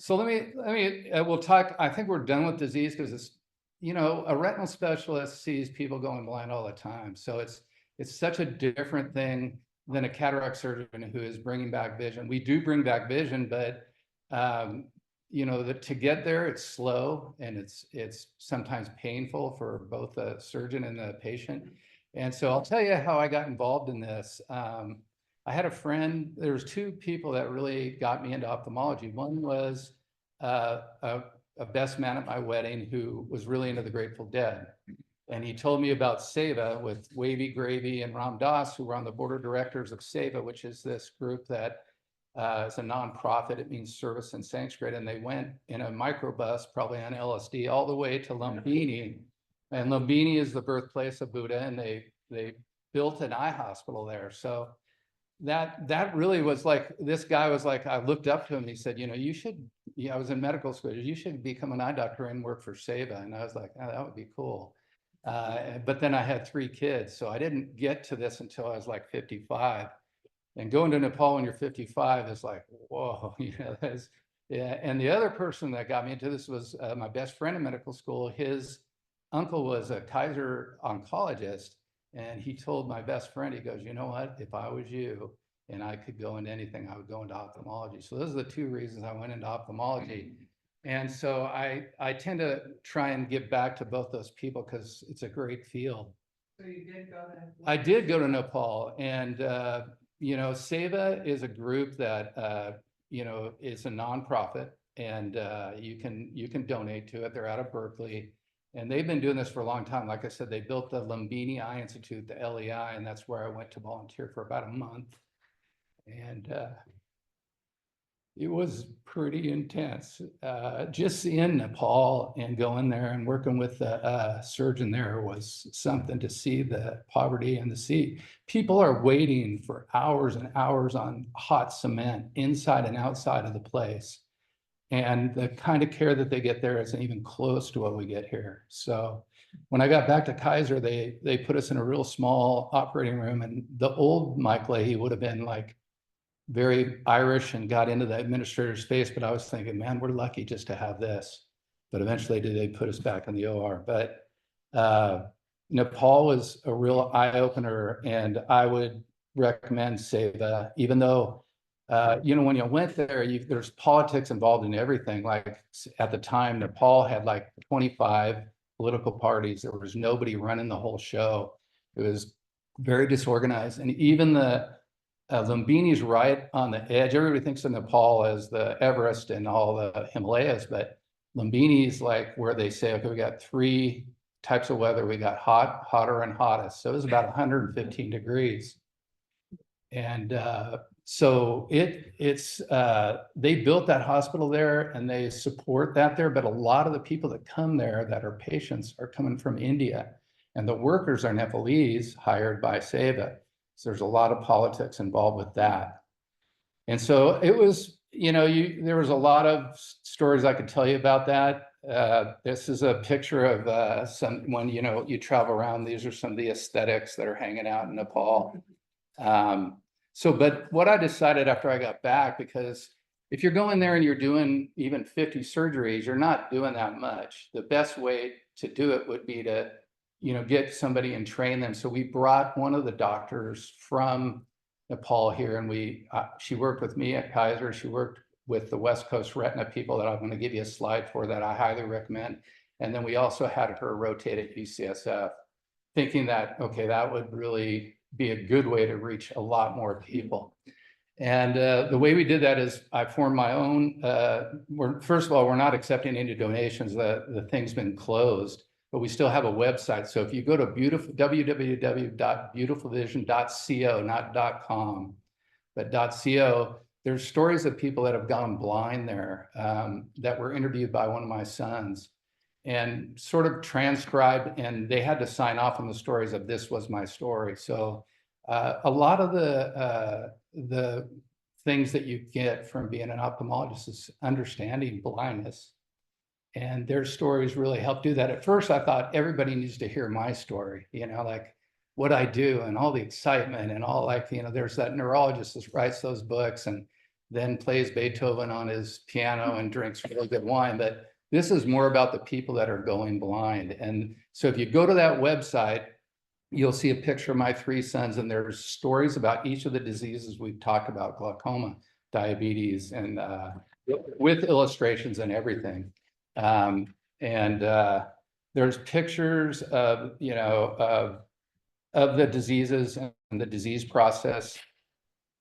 S1: we'll talk, I think we're done with disease because it's, you know, a retinal specialist sees people going blind all the time. So it's such a different thing than a cataract surgeon who is bringing back vision. We do bring back vision, but, you know, to get there, it's slow and it's sometimes painful for both the surgeon and the patient. And so I'll tell you how I got involved in this. I had a friend, there was 2 people that really got me into ophthalmology. One was a best man at my wedding who was really into the Grateful Dead. And he told me about SEVA with Wavy Gravy and Ram Dass, who were on the board of directors of SEVA, which is this group that is a nonprofit. It means service and sanctuary. And they went in a microbus, probably on LSD, all the way to Lumbini. And Lumbini is the birthplace of Buddha. And they built an eye hospital there. So that really was like, this guy was like, I looked up to him. He said, you know, you should, I was in medical school. You should become an eye doctor and work for SEVA. And I was like, oh, that would be cool. But then I had 3 kids. So I didn't get to this until I was like 55. And going to Nepal when you're 55 is like, whoa, you know, yeah. And the other person that got me into this was my best friend in medical school. His uncle was a Kaiser oncologist. And he told my best friend, he goes, you know what, if I was you and I could go into anything, I would go into ophthalmology. So those are the 2 reasons I went into ophthalmology. And so I tend to try and give back to both those people because it's a great field.
S6: So you did go to.
S1: I did go to Nepal, and you know, SEVA is a group that you know, is a nonprofit, and you can donate to it. They're out of Berkeley, and they've been doing this for a long time. Like I said, they built the Lumbini Eye Institute, the LEI, and that's where I went to volunteer for about a month. And It was pretty intense. Just in Nepal and going there and working with the surgeon there was something to see the poverty and to see people are waiting for hours and hours on hot cement inside and outside of the place. And the kind of care that they get there isn't even close to what we get here. So when I got back to Kaiser, they put us in a real small operating room, and the old Michael Lahey would have been like very Irish and got into the administrator's space, but I was thinking, man, we're lucky just to have this. But eventually they put us back in the OR. But Nepal was a real eye-opener, and I would recommend Seva, even though when you went there, there's politics involved in everything. Like at the time, Nepal had like 25 political parties. There was nobody running the whole show. It was very disorganized, and even the Lumbini's right on the edge. Everybody thinks of Nepal as the Everest and all the Himalayas, but Lumbini's like where they say, okay, we got 3 types of weather. We got hot, hotter, and hottest. So it was about 115 degrees. And so they built that hospital there and they support that there, but a lot of the people that come there that are patients are coming from India, and the workers are Nepalese hired by Seva. So there's a lot of politics involved with that. And so it was, there was a lot of stories I could tell you about that. This is a picture of when, you travel around, these are some of the aesthetics that are hanging out in Nepal. But what I decided after I got back, because if you're going there and you're doing even 50 surgeries, you're not doing that much. The best way to do it would be to get somebody and train them. So we brought one of the doctors from Nepal here, and she worked with me at Kaiser. She worked with the West Coast retina people that I'm going to give you a slide for that I highly recommend. And then we also had her rotate at UCSF, thinking that, okay, that would really be a good way to reach a lot more people. And the way we did that is I formed my own, first of all, we're not accepting any donations. The thing's been closed, but we still have a website. So if you go to www.beautifulvision.co, not .com, but .co, there's stories of people that have gone blind there that were interviewed by one of my sons and sort of transcribed, and they had to sign off on the stories of this was my story. So a lot of the things that you get from being an ophthalmologist is understanding blindness. And their stories really help do that. At first, I thought everybody needs to hear my story, like what I do and all the excitement and all there's that neurologist that writes those books and then plays Beethoven on his piano and drinks really good wine. But this is more about the people that are going blind. And so if you go to that website, you'll see a picture of my 3 sons, and there's stories about each of the diseases we've talked about, glaucoma, diabetes, and with illustrations and everything. There's pictures of, of the diseases and the disease process.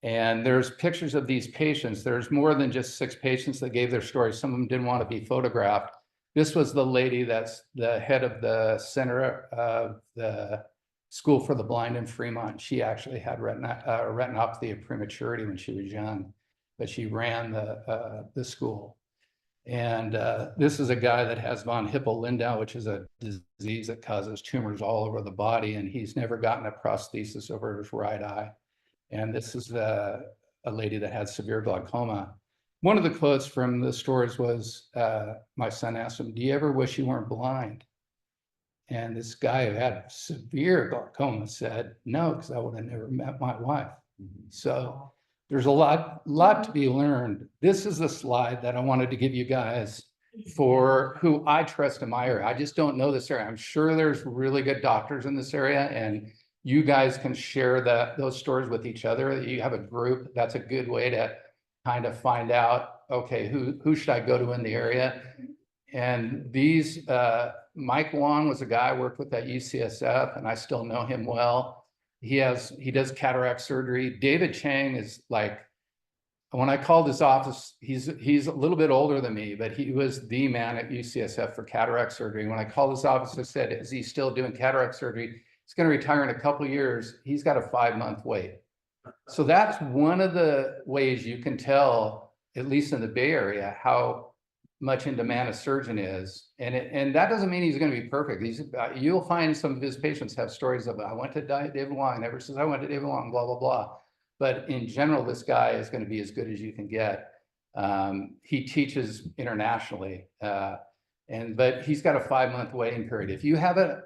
S1: And there's pictures of these patients. There's more than just 6 patients that gave their stories. Some of them didn't want to be photographed. This was the lady that's the head of the center of the School for the Blind in Fremont. She actually had retinopathy of prematurity when she was young, but she ran the school. And this is a guy that has von Hippel-Lindau, which is a disease that causes tumors all over the body, and he's never gotten a prosthesis over his right eye. And this is a lady that had severe glaucoma. One of the quotes from the stories was, my son asked him, "Do you ever wish you weren't blind?" And this guy who had severe glaucoma said, "No, because I would have never met my wife." So there's a lot to be learned. This is a slide that I wanted to give you guys for who I trust in my area. I just don't know this area. I'm sure there's really good doctors in this area, and you guys can share those stories with each other. You have a group. That's a good way to kind of find out, okay, who should I go to in the area? And these, Mike Wong was a guy I worked with at UCSF, and I still know him well. He does cataract surgery. David Chang is like, when I called his office, he's a little bit older than me, but he was the man at UCSF for cataract surgery. When I called his office, I said, "Is he still doing cataract surgery? He's going to retire in a couple of years." He's got a 5-month wait. So that's one of the ways you can tell at least in the Bay Area, how much in demand a surgeon is. And that doesn't mean he's going to be perfect. You'll find some of his patients have stories of, I went to David Wong, and ever since I went to David Wong, blah, blah, blah. But in general, this guy is going to be as good as you can get. He teaches internationally, but he's got a 5-month waiting period. If you have an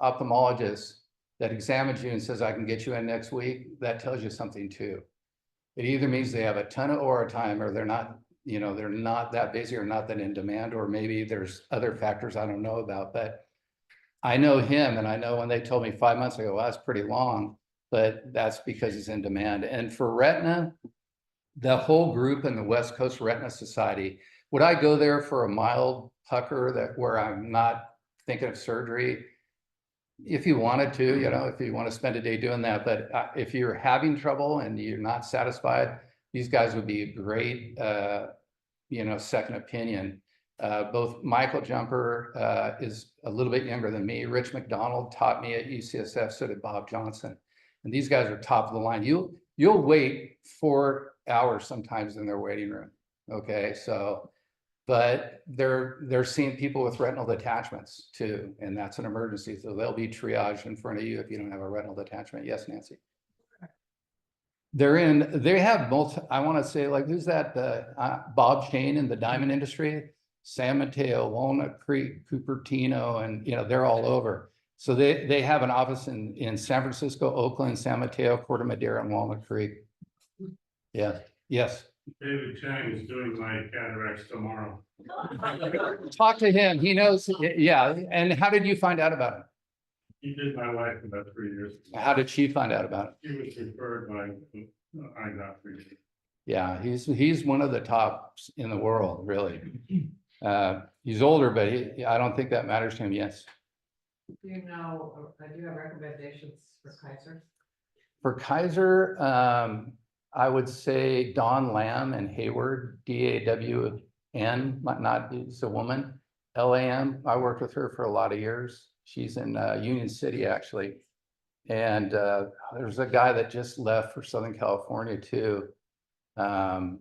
S1: ophthalmologist that examines you and says, I can get you in next week, that tells you something too. It either means they have a ton of OR time, or they're not that busy, or not that in demand, or maybe there's other factors I don't know about. But I know him, and I know when they told me 5 months ago, well, that's pretty long, but that's because he's in demand. And for retina, the whole group in the West Coast Retina Society, would I go there for a mild pucker where I'm not thinking of surgery? If you wanted to, if you want to spend a day doing that. But if you're having trouble and you're not satisfied, these guys would be a great, second opinion. Both Michael Jumper is a little bit younger than me. Rich McDonald taught me at UCSF, so did Bob Johnson. And these guys are top of the line. You'll wait 4 hours sometimes in their waiting room. Okay, so, but they're seeing people with retinal detachments too, and that's an emergency. So they'll be triaged in front of you if you don't have a retinal detachment. Yes, Nancy. They have I want to say, like, who's that? Bob Shane in the diamond industry, San Mateo, Walnut Creek, Cupertino, and they're all over. So they have an office in San Francisco, Oakland, San Mateo, Corte Madera, and Walnut Creek. Yeah. Yes.
S5: David Chang is doing my cataracts tomorrow.
S1: Talk to him. He knows. Yeah. And how did you find out about him?
S5: He did my wife about 3 years ago.
S1: How did she find out about it?
S5: He was referred by eye doctor.
S1: Yeah, he's one of the tops in the world, really. He's older, but I don't think that matters to him. Yes.
S10: Do you have recommendations for Kaiser?
S1: For Kaiser, I would say Dawn Lamb and Hayward, DAWN, not, it's a woman, LAM. I worked with her for a lot of years. She's in Union City, actually. And there's a guy that just left for Southern California too. A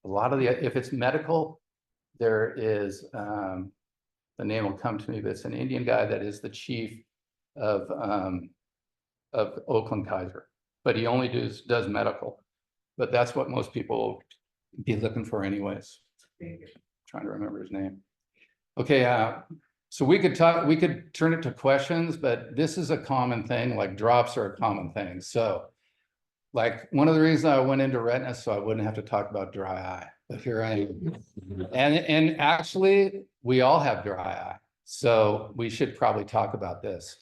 S1: lot of if it's medical, there is, the name will come to me, but it's an Indian guy that is the chief of Oakland Kaiser, but he only does medical. But that's what most people be looking for anyways. Trying to remember his name. Okay, so we could turn it to questions, but this is a common thing, like drops are a common thing. So like one of the reasons I went into retina, so I wouldn't have to talk about dry eye, but here I am. And actually we all have dry eye. So we should probably talk about this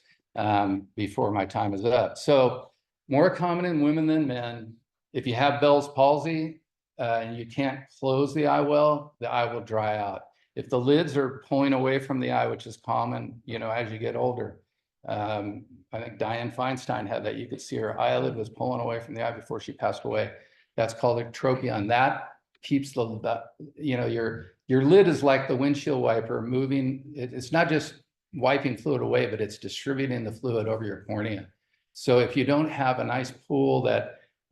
S1: before my time is up. So more common in women than men. If you have Bell's palsy and you can't close the eye well, the eye will dry out. If the lids are pulling away from the eye, which is common, as you get older. I think Dianne Feinstein had that. You could see her eyelid was pulling away from the eye before she passed away. That's called ectropion. That keeps your lid is like the windshield wiper moving. It's not just wiping fluid away, but it's distributing the fluid over your cornea. So if you don't have a nice pool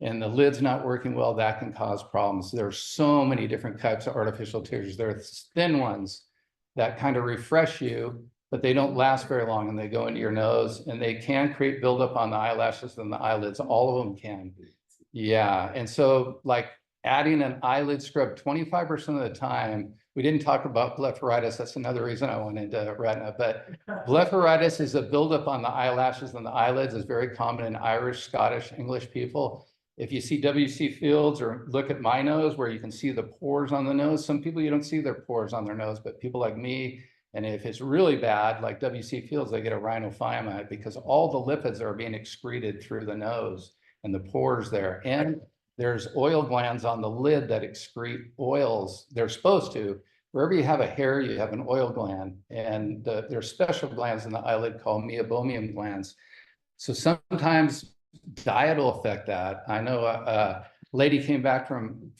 S1: and the lid's not working well, that can cause problems. There are so many different types of artificial tears. There are thin ones that kind of refresh you, but they don't last very long, and they go into your nose, and they can create buildup on the eyelashes and the eyelids. All of them can. Yeah, and so like adding an eyelid scrub 25% of the time. We didn't talk about blepharitis. That's another reason I went into retina, but blepharitis is a buildup on the eyelashes and the eyelids. Is very common in Irish, Scottish, English people. If you see WC Fields or look at my nose where you can see the pores on the nose, some people you don't see their pores on their nose, but people like me, and if it's really bad, like WC Fields, they get a rhinophyma because all the lipids are being excreted through the nose and the pores there. And there's oil glands on the lid that excrete oils. They're supposed to. Wherever you have a hair, you have an oil gland. And there's special glands in the eyelid called meibomian glands. So sometimes diet will affect that. I know a lady came back from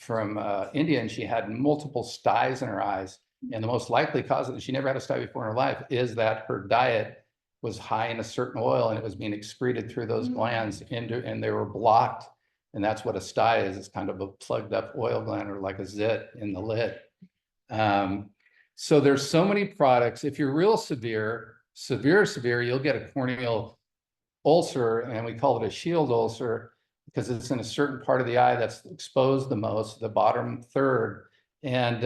S1: India and she had multiple styes in her eyes. And the most likely cause of it, she never had a sty before in her life, is that her diet was high in a certain oil and it was being excreted through those glands and they were blocked And that's what a sty is. It's kind of a plugged up oil gland or like a zit in the lid. So there's so many products. If you're real severe, you'll get a corneal ulcer, and we call it a shield ulcer because it's in a certain part of the eye that's exposed the most, the bottom third. And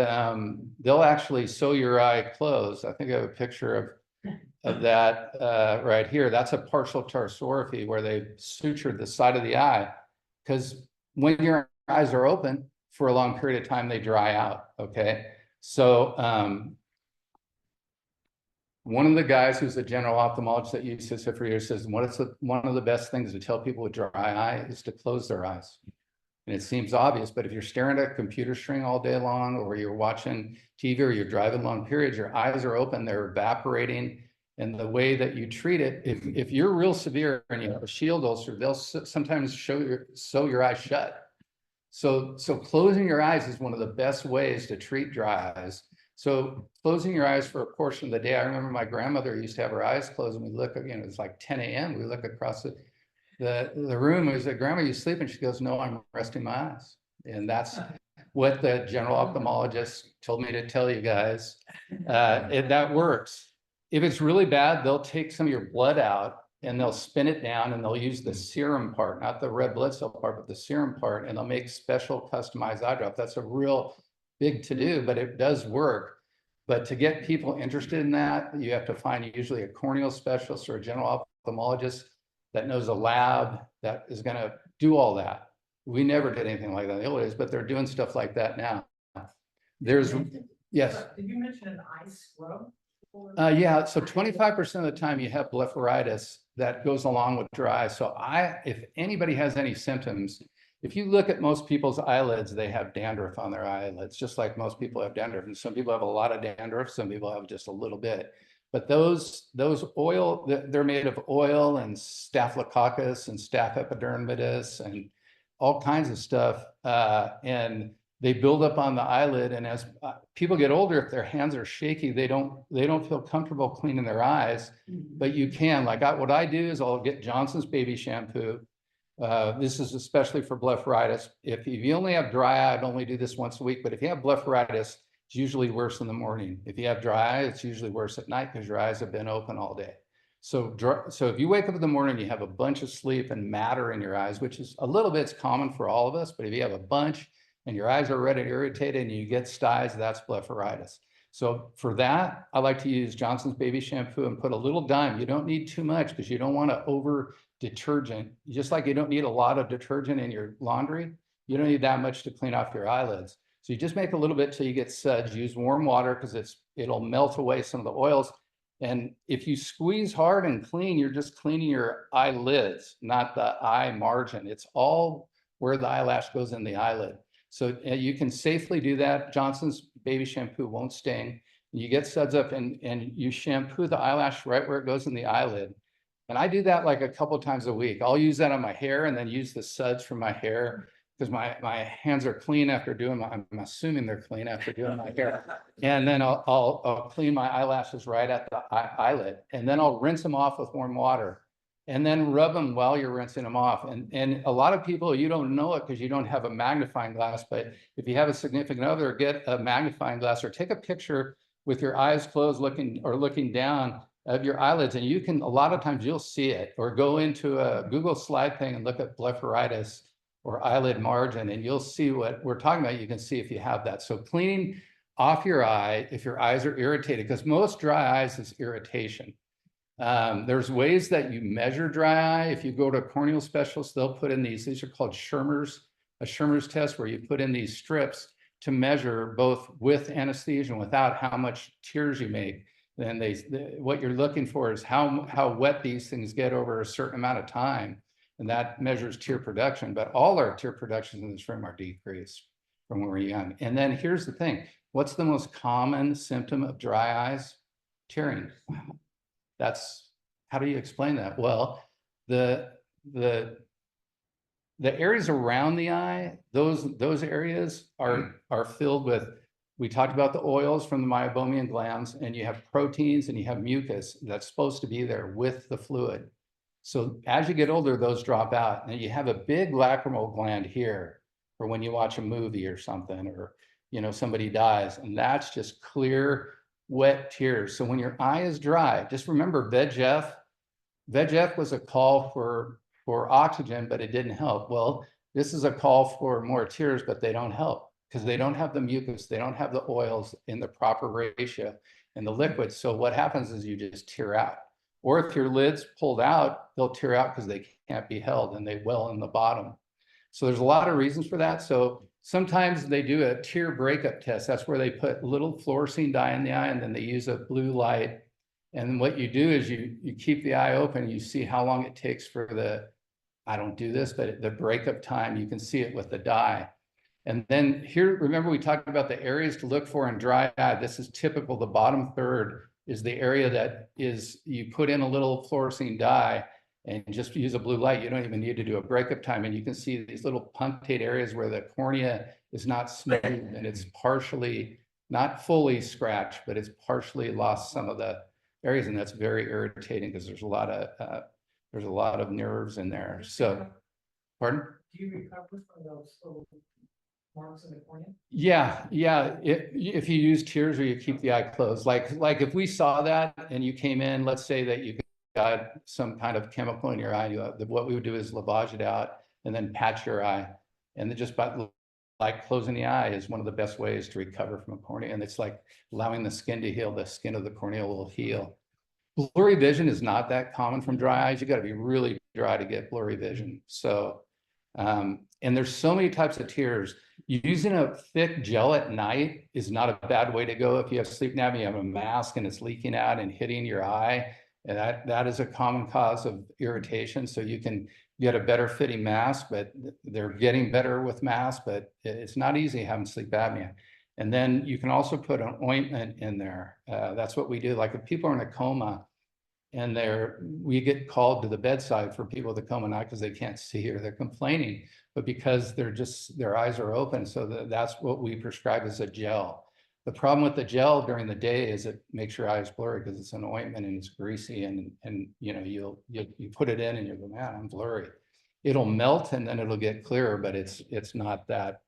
S1: they'll actually sew your eye closed. I think I have a picture of that right here. That's a partial tarsorrhaphy where they sutured the side of the eye, because when your eyes are open for a long period of time, they dry out. Okay. So one of the guys who's a general ophthalmologist at UC for years says, one of the best things to tell people with dry eye is to close their eyes. And it seems obvious, but if you're staring at a computer screen all day long, or you're watching TV, or you're driving long periods, your eyes are open, they're evaporating. And the way that you treat it, if you're real severe and you have a shield ulcer, they'll sometimes sew your eyes shut. So closing your eyes is one of the best ways to treat dry eyes. So closing your eyes for a portion of the day. I remember my grandmother used to have her eyes closed, and we look, it's like 10 a.m. We look across the room. We said, "Grandma, you sleep?" And she goes, "No, I'm resting my eyes." And that's what the general ophthalmologist told me to tell you guys. That works. If it's really bad, they'll take some of your blood out and they'll spin it down, and they'll use the serum part, not the red blood cell part, but the serum part, and they'll make special customized eye drop. That's a real big to do, but it does work. But to get people interested in that, you have to find usually a corneal specialist or a general ophthalmologist that knows a lab that is going to do all that. We never did anything like that in the old days, but they're doing stuff like that now. Yes.
S6: Did you mention an eye scrub?
S1: Yeah, so 25% of the time you have blepharitis that goes along with dry eye. So if anybody has any symptoms, if you look at most people's eyelids, they have dandruff on their eyelids, just like most people have dandruff. And some people have a lot of dandruff, some people have just a little bit. But those oil, they're made of oil and staphylococcus and staph epidermidis and all kinds of stuff. And they build up on the eyelid. And as people get older, if their hands are shaky, they don't feel comfortable cleaning their eyes. But you can, like what I do is I'll get Johnson's baby shampoo. This is especially for blepharitis. If you only have dry eye, I'd only do this once a week. But if you have blepharitis, it's usually worse in the morning. If you have dry eye, it's usually worse at night because your eyes have been open all day. So if you wake up in the morning, you have a bunch of sleep and matter in your eyes, which is a little bit common for all of us. But if you have a bunch and your eyes are red and irritated and you get styes, that's blepharitis. So for that, I like to use Johnson's baby shampoo and put a little dime. You don't need too much because you don't want to over detergent. Just like you don't need a lot of detergent in your laundry, you don't need that much to clean off your eyelids. So you just make a little bit till you get suds. Use warm water because it'll melt away some of the oils. And if you squeeze hard and clean, you're just cleaning your eyelids, not the eye margin. It's all where the eyelash goes in the eyelid. So you can safely do that. Johnson's baby shampoo won't sting. You get suds up and you shampoo the eyelash right where it goes in the eyelid. And I do that like a couple times a week. I'll use that on my hair and then use the suds from my hair because my hands are clean after doing I'm assuming they're clean after doing my hair. And then I'll clean my eyelashes right at the eyelid. And then I'll rinse them off with warm water. And then rub them while you're rinsing them off. And a lot of people, you don't know it because you don't have a magnifying glass, but if you have a significant other, get a magnifying glass or take a picture with your eyes closed looking down of your eyelids. And you can, a lot of times you'll see it, or go into a Google slide thing and look at blepharitis or eyelid margin, and you'll see what we're talking about. You can see if you have that. So cleaning off your eye, if your eyes are irritated, because most dry eyes is irritation. There's ways that you measure dry eye. If you go to a corneal specialist, they'll put in these are called a Schirmer's test, where you put in these strips to measure both with anesthesia and without how much tears you make. Then what you're looking for is how wet these things get over a certain amount of time. And that measures tear production, but all our tear productions in this room are decreased from when we're young. And then here's the thing. What's the most common symptom of dry eyes? Tearing. How do you explain that? Well, the areas around the eye, those areas are filled with, we talked about the oils from the meibomian glands, and you have proteins and you have mucus that's supposed to be there with the fluid. So as you get older, those drop out, and you have a big lacrimal gland here for when you watch a movie or something, or, you know, somebody dies, and that's just clear, wet tears. So when your eye is dry, just remember VEGF. VEGF was a call for oxygen, but it didn't help. Well, this is a call for more tears, but they don't help because they don't have the mucus, they don't have the oils in the proper ratio in the liquid. So what happens is you just tear out. Or if your lid's pulled out, they'll tear out because they can't be held and they well in the bottom. So there's a lot of reasons for that. So sometimes they do a tear breakup test. That's where they put little fluorescein dye in the eye, and then they use a blue light. And what you do is you keep the eye open, you see how long it takes for the, I don't do this, but the breakup time, you can see it with the dye. And then here, remember we talked about the areas to look for in dry eye. This is typical. The bottom third is the area that is, you put in a little fluorescein dye and just use a blue light. You don't even need to do a breakup time. And you can see these little punctate areas where the cornea is not smooth and it's partially, not fully scratched, but it's partially lost some of the areas. And that's very irritating because there's a lot of nerves in there. So, pardon?
S6: Do you recover from those little marks in the cornea?
S1: Yeah. If you use tears or you keep the eye closed, like if we saw that and you came in, let's say that you got some kind of chemical in your eye, what we would do is lavage it out and then patch your eye. And then just by like closing the eye is one of the best ways to recover from a cornea. And it's like allowing the skin to heal. The skin of the cornea will heal. Blurry vision is not that common from dry eyes. You got to be really dry to get blurry vision. So, and there's so many types of tears. Using a thick gel at night is not a bad way to go. If you have sleep apnea, you have a mask and it's leaking out and hitting your eye, and that is a common cause of irritation. So you can get a better fitting mask, but they're getting better with masks, but it's not easy having sleep apnea. And then you can also put an ointment in there. That's what we do. Like if people are in a coma and we get called to the bedside for people with a coma, not because they can't see or they're complaining, but because their eyes are open. So that's what we prescribe as a gel. The problem with the gel during the day is it makes your eyes blurry because it's an ointment and it's greasy, and you know, you put it in and you go, man, I'm blurry. It'll melt and then it'll get clearer, but it's not that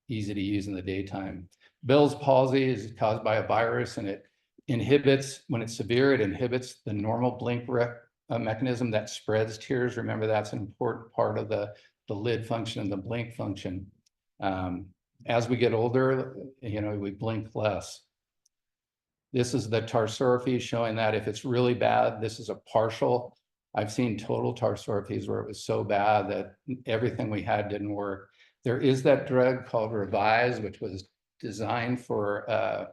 S1: easy to use in the daytime. Bell's palsy is caused by a virus, and it inhibits, when it's severe, it inhibits the normal blink mechanism that spreads tears. Remember, that's an important part of the lid function and the blink function. As we get older, you know, we blink less. This is the tarsorrhaphy showing that if it's really bad, this is a partial. I've seen total tarsorrhaphies where it was so bad that everything we had didn't work. There is that drug called Revise, which was designed for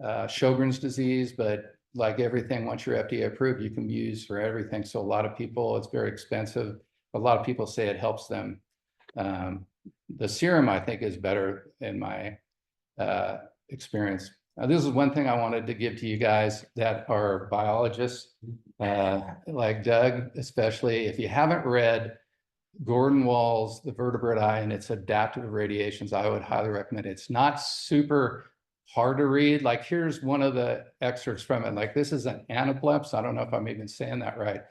S1: Sjogren's disease, but like everything, once you're FDA approved, you can use for everything. So a lot of people, it's very expensive. A lot of people say it helps them. The serum, I think, is better in my experience. Now, this is one thing I wanted to give to you guys that are biologists, like Doug, especially. If you haven't read Gordon Wall's The Vertebrate Eye and its adaptive radiations, I would highly recommend it. It's not super hard to read. Like, here's one of the excerpts from it. Like, this is an anapleps. I don't know if I'm even saying that right,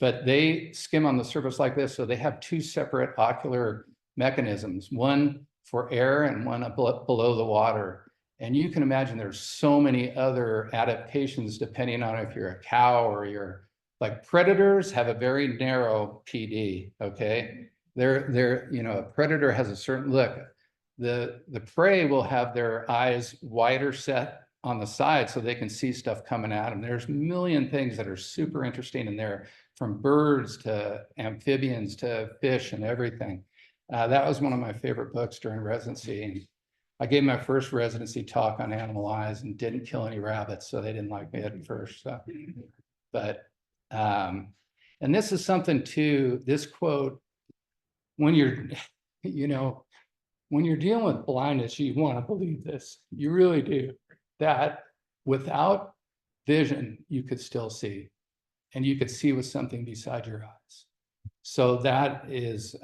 S1: but they skim on the surface like this. So they have two separate ocular mechanisms, one for air and one below the water. And you can imagine there's so many other adaptations depending on if you're a cow or you're, like, predators have a very narrow PD, okay? They're you know, a predator has a certain look. The prey will have their eyes wider set on the side so they can see stuff coming at them. There's a million things that are super interesting in there, from birds to amphibians to fish and everything. That was one of my favorite books during residency. And I gave my first residency talk on animal eyes and didn't kill any rabbits, so they didn't like me at first. So. But, and this is something too, this quote, when you're, you know, when you're dealing with blindness, you want to believe this. You really do. That without vision, you could still see. And you could see with something beside your eyes. So that is,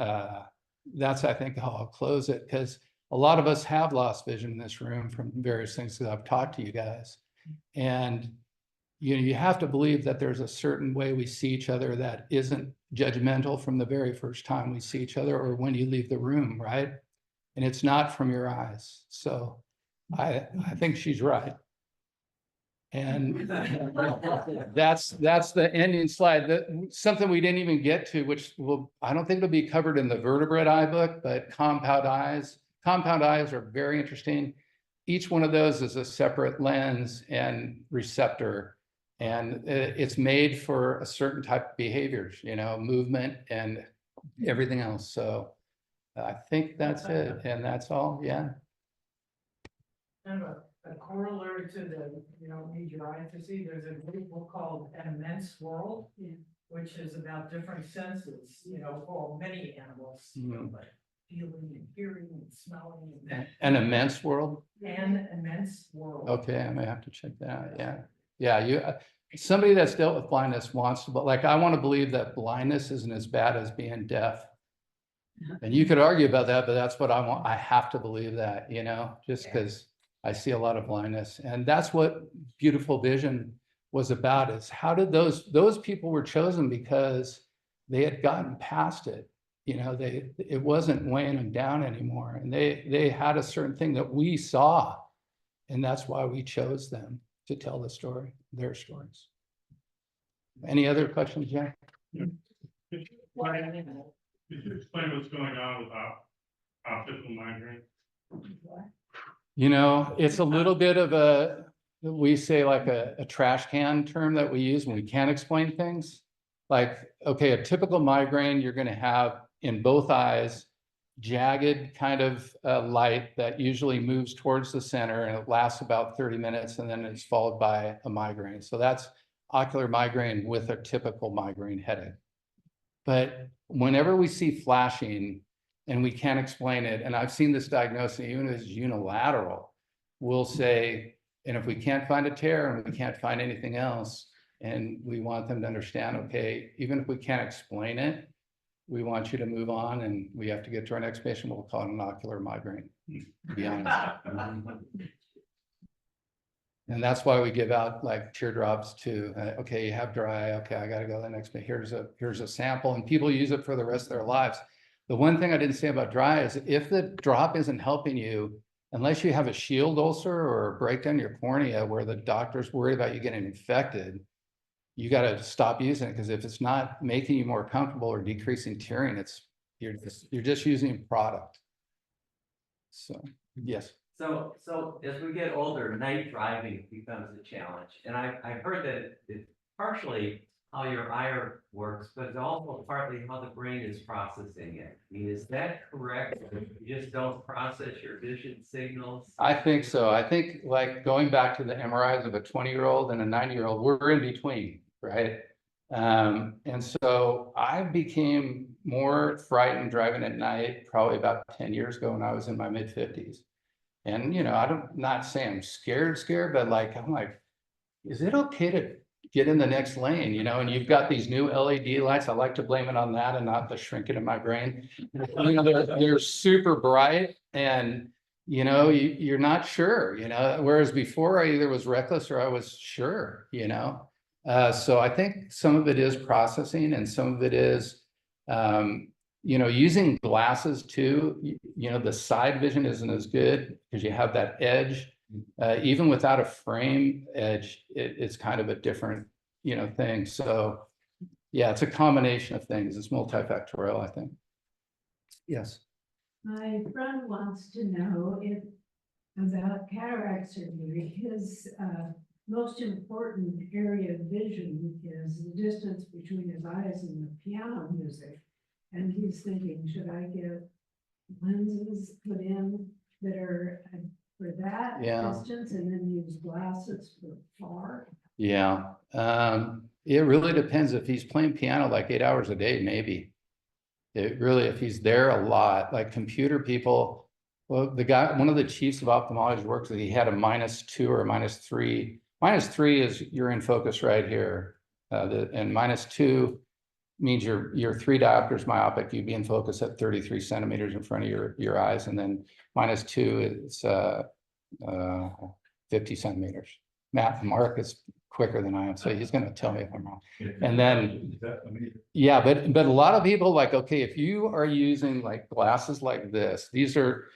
S1: that's, I think, how I'll close it, because a lot of us have lost vision in this room from various things that I've talked to you guys. And you have to believe that there's a certain way we see each other that isn't judgmental from the very first time we see each other or when you leave the room, right? And it's not from your eyes. So I think she's right. And that's the ending slide. Something we didn't even get to, which I don't think it'll be covered in the vertebrate eye book, but compound eyes. Compound eyes are very interesting. Each one of those is a separate lens and receptor, and it's made for a certain type of behaviors, you know, movement and everything else. So I think that's it, and that's all. Yeah.
S6: Kind of a corollary to the, you don't need your eye to see, there's a great book called An Immense World, which is about different senses, you know, for many animals, you know, like feeling and hearing and smelling.
S1: An Immense World.
S6: An Immense World.
S1: Okay, I may have to check that out. Yeah. Yeah, somebody that's dealt with blindness wants to, but like, I want to believe that blindness isn't as bad as being deaf. And you could argue about that, but that's what I want. I have to believe that, you know, just because I see a lot of blindness. And that's what Beautiful Vision was about, is how did those people were chosen because they had gotten past it. You know, it wasn't weighing them down anymore. And they had a certain thing that we saw. And that's why we chose them to tell the story, their stories. Any other questions, Jack?
S11: Could you explain what's going on with optical migraine?
S1: You know, it's a little bit of we say like a trash can term that we use when we can't explain things. Like, okay, a typical migraine, you're going to have in both eyes, jagged kind of light that usually moves towards the center, and it lasts about 30 minutes, and then it's followed by a migraine. So that's ocular migraine with a typical migraine headache. But whenever we see flashing and we can't explain it, and I've seen this diagnosis even as unilateral, we'll say, and if we can't find a tear and we can't find anything else, and we want them to understand, okay, even if we can't explain it, we want you to move on, and we have to get to our next patient. We'll call it an ocular migraine, to be honest. And that's why we give out like teardrops to, okay, you have dry eye. Okay, I got to go to the next patient. Here's a sample, and people use it for the rest of their lives. The one thing I didn't say about dry is if the drop isn't helping you, unless you have a shield ulcer or a breakdown in your cornea where the doctor's worried about you getting infected, you got to stop using it, because if it's not making you more comfortable or decreasing tearing, you're just using product. So yes.
S4: So as we get older, night driving becomes a challenge. And I've heard that it's partially how your eye works, but it's also partly how the brain is processing it. I mean, is that correct? You just don't process your vision signals? I
S1: think so. I think like going back to the MRIs of a 20-year-old and a 90-year-old, we're in between, right? And so I became more frightened driving at night probably about 10 years ago when I was in my mid-50s. And, you know, I'm not saying I'm scared, but like, I'm like, is it okay to get in the next lane, you know? And you've got these new LED lights. I like to blame it on that and not the shrinking of my brain. You know, they're super bright, and, you know, you're not sure, you know, whereas before I either was reckless or I was sure, you know? So I think some of it is processing, and some of it is, you know, using glasses too. You know, the side vision isn't as good because you have that edge. Even without a frame edge, it's kind of a different, you know, thing. So yeah, it's a combination of things. It's multifactorial, I think. Yes.
S12: My friend wants to know about cataract surgery. His most important area of vision is the distance between his eyes and the piano music. And he's thinking, should I get lenses put in that are for that distance, and then use glasses for far?
S1: Yeah. It really depends. If he's playing piano like 8 hours a day, maybe. It really, if he's there a lot, like computer people, well, the guy, one of the chiefs of ophthalmology works with, he had a -2 or a -3. -3 is you're in focus right here. And -2 means you're 3 diopters myopic. You'd be in focus at 33 centimeters in front of your eyes. And then -2 is 50 centimeters. Mark is quicker than I am, so he's gonna tell me if I'm wrong.
S5: If
S1: And then-
S5: is that, I mean,
S1: Yeah, but a lot of people like, okay, if you are using like glasses like this, these are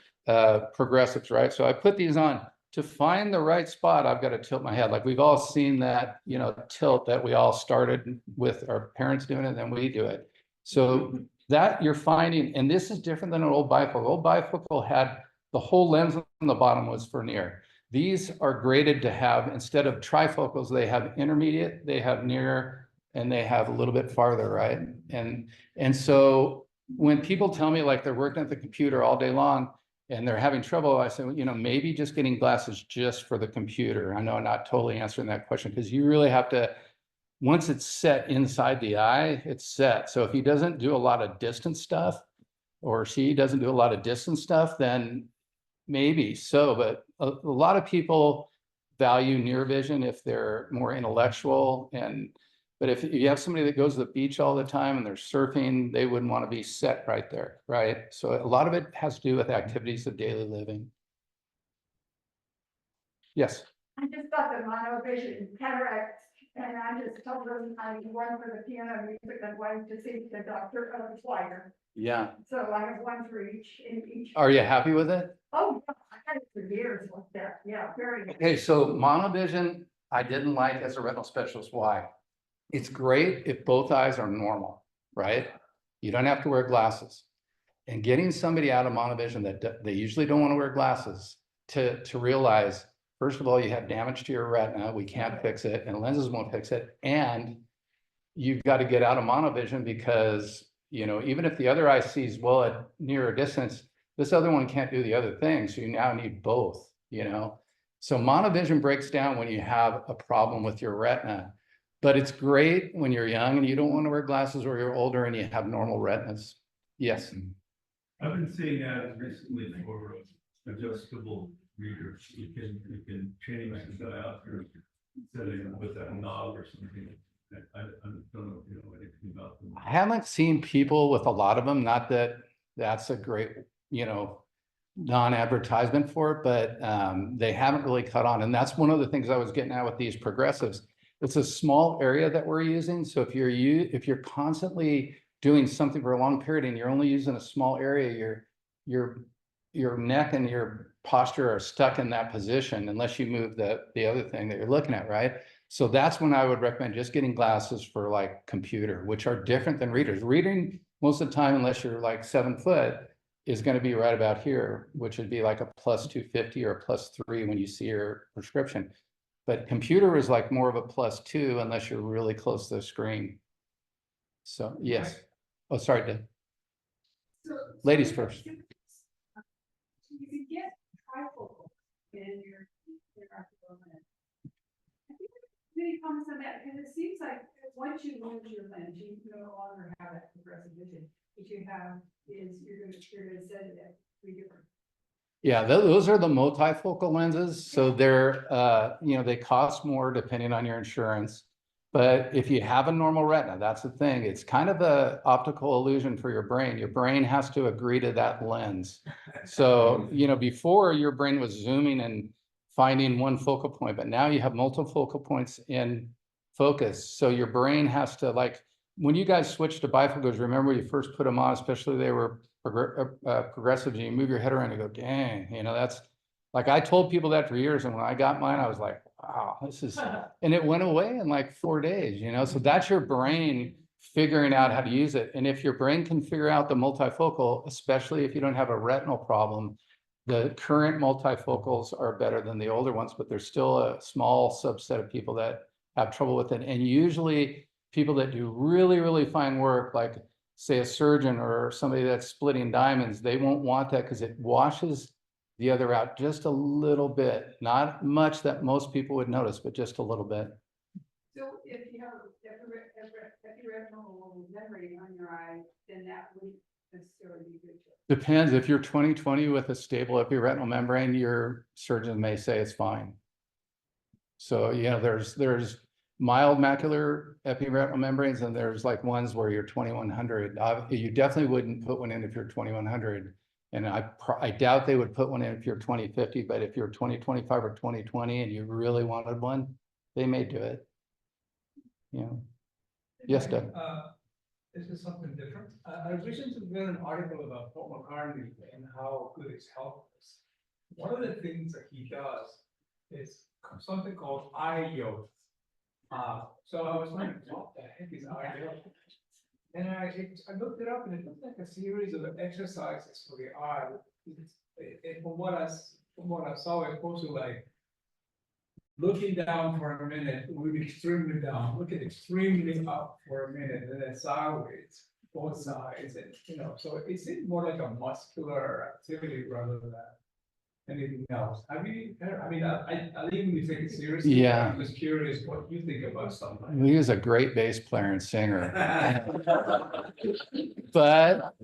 S1: progressives, right? So I put these on to find the right spot. I've got to tilt my head. Like we've all seen that, you know, tilt that we all started with our parents doing it, then we do it. So that you're finding, and this is different than an old bifocal. Old bifocal had the whole lens on the bottom was for near. These are graded to have, instead of trifocals, they have intermediate, they have near, and they have a little bit farther, right? And so when people tell me like they're working at the computer all day long and they're having trouble, I say, well, you know, maybe just getting glasses just for the computer. I know I'm not totally answering that question because you really have to, once it's set inside the eye, it's set. So if he doesn't do a lot of distance stuff or she doesn't do a lot of distance stuff, then maybe so, but a lot of people value near vision if they're more intellectual. But if you have somebody that goes to the beach all the time and they're surfing, they wouldn't want to be set right there, right? So a lot of it has to do with activities of daily living. Yes.
S2: I just got the monovision cataract, and I just told them I was one for the piano music and one to see the doctor of the choir.
S1: Yeah.
S2: So I have one for each in each.
S1: Are you happy with it?
S2: Oh, I had it for years like that. Yeah, very.
S1: Okay, so monovision, I didn't like as a retinal specialist. Why? It's great if both eyes are normal, right? You don't have to wear glasses. And getting somebody out of monovision that they usually don't want to wear glasses to realize, first of all, you have damage to your retina. We can't fix it and lenses won't fix it. And you've got to get out of monovision because, you know, even if the other eye sees well at nearer distance, this other one can't do the other thing. So you now need both, you know? So monovision breaks down when you have a problem with your retina. But it's great when you're young and you don't want to wear glasses, or you're older and you have normal retinas. Yes.
S5: I've been seeing ads recently for adjustable readers. You can change the diopter setting with that knob or something. I don't know if you know anything about them.
S1: I haven't seen people with a lot of them, not that that's a great, you know, non-advertisement for it, but they haven't really caught on. And that's one of the things I was getting at with these progressives. It's a small area that we're using. So if you're constantly doing something for a long period and you're only using a small area, your neck and your posture are stuck in that position unless you move the other thing that you're looking at, right? So that's when I would recommend just getting glasses for like computer, which are different than readers. Reading most of the time, unless you're like 7 foot, is going to be right about here, which would be like a +250 or a +3 when you see your prescription. But computer is like more of a +2 unless you're really close to the screen. So yes. Oh, sorry, Dave. Ladies first.
S2: You can get trifocal in your ophthalmic. I think it's really comments on that, because it seems like once you lose your lens, you no longer have that progressive vision. What you have is you're going to set it at 3 different.
S1: Yeah, those are the multifocal lenses. So they're, you know, they cost more depending on your insurance. But if you have a normal retina, that's the thing. It's kind of a optical illusion for your brain. Your brain has to agree to that lens. So, you know, before your brain was zooming and finding one focal point, but now you have multiple focal points in focus. So your brain has to, like, when you guys switched to bifocals, remember when you first put them on, especially they were progressive, and you move your head around and go, dang, you know, that's like, I told people that for years. And when I got mine, I was like, wow, this is, and it went away in like 4 days, you know? So that's your brain figuring out how to use it. And if your brain can figure out the multifocal, especially if you don't have a retinal problem, the current multifocals are better than the older ones, but there's still a small subset of people that have trouble with it. And usually people that do really, really fine work, like say a surgeon or somebody that's splitting diamonds, they won't want that because it washes the other out just a little bit, not much that most people would notice, but just a little bit.
S2: So if you have epiretinal memory on your eye, then that wouldn't necessarily be good.
S1: Depends. If you're 20/20 with a stable epiretinal membrane, your surgeon may say it's fine. So, you know, there's mild macular epiretinal membranes, and there's like ones where you're 2100. You definitely wouldn't put one in if you're 2100. And I doubt they would put one in if you're 20/50, but if you're 20/25 or 20/20 and you really wanted one, they may do it. You know, yes, Doug.
S3: This is something different. I recently read an article about Paul McCartney and how good his health is. One of the things that he does is something called eye yoga. So I was wondering, what the heck is eye yoga? And I looked it up and it looked like a series of exercises for the eye. From what I saw, it's supposed to like looking down for a minute, moving extremely down, looking extremely up for a minute, and then sideways, both sides, and so it seemed more like a muscular activity rather than anything else. I mean, I think we take it seriously.
S1: Yeah.
S3: I'm just curious what you think about something.
S1: He was a great bass player and singer. But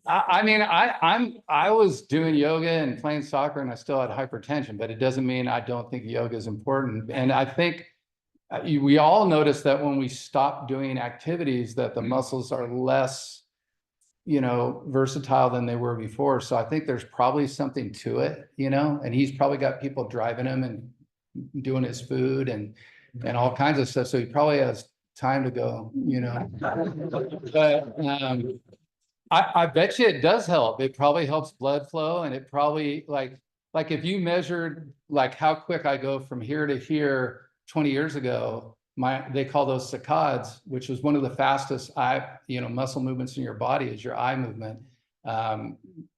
S1: I was doing yoga and playing soccer and I still had hypertension, but it doesn't mean I don't think yoga is important. And I think we all notice that when we stop doing activities that the muscles are less, versatile than they were before. So I think there's probably something to it, and he's probably got people driving him and doing his food and all kinds of stuff. So he probably has time to go, but I bet you it does help. It probably helps blood flow, and it probably like if you measured like how quick I go from here to here 20 years ago, they call those saccades, which was one of the fastest muscle movements in your body is your eye movement.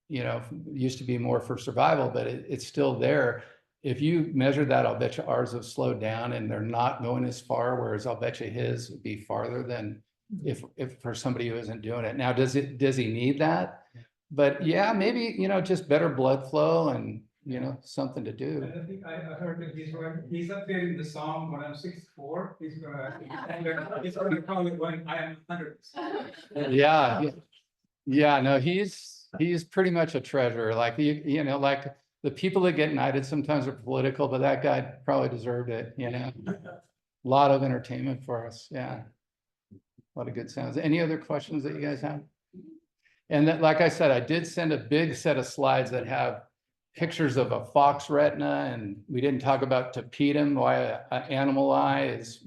S1: Used to be more for survival, but it's still there. If you measure that, I'll bet you ours have slowed down and they're not going as far, whereas I'll bet you his would be farther than if for somebody who isn't doing it. Now, does he need that? But yeah, maybe, just better blood flow and, something to do.
S3: And I think I heard that he's updating the song when I'm 64. He's gonna call it when I am 100.
S1: Yeah, no, he's pretty much a treasure. Like, like the people that get knighted sometimes are political, but that guy probably deserved it, A lot of entertainment for us. Yeah. A lot of good sounds. Any other questions that you guys have? And that, like I said, I did send a big set of slides that have pictures of a fox retina, and we didn't talk about tapetum, why an animal eye is,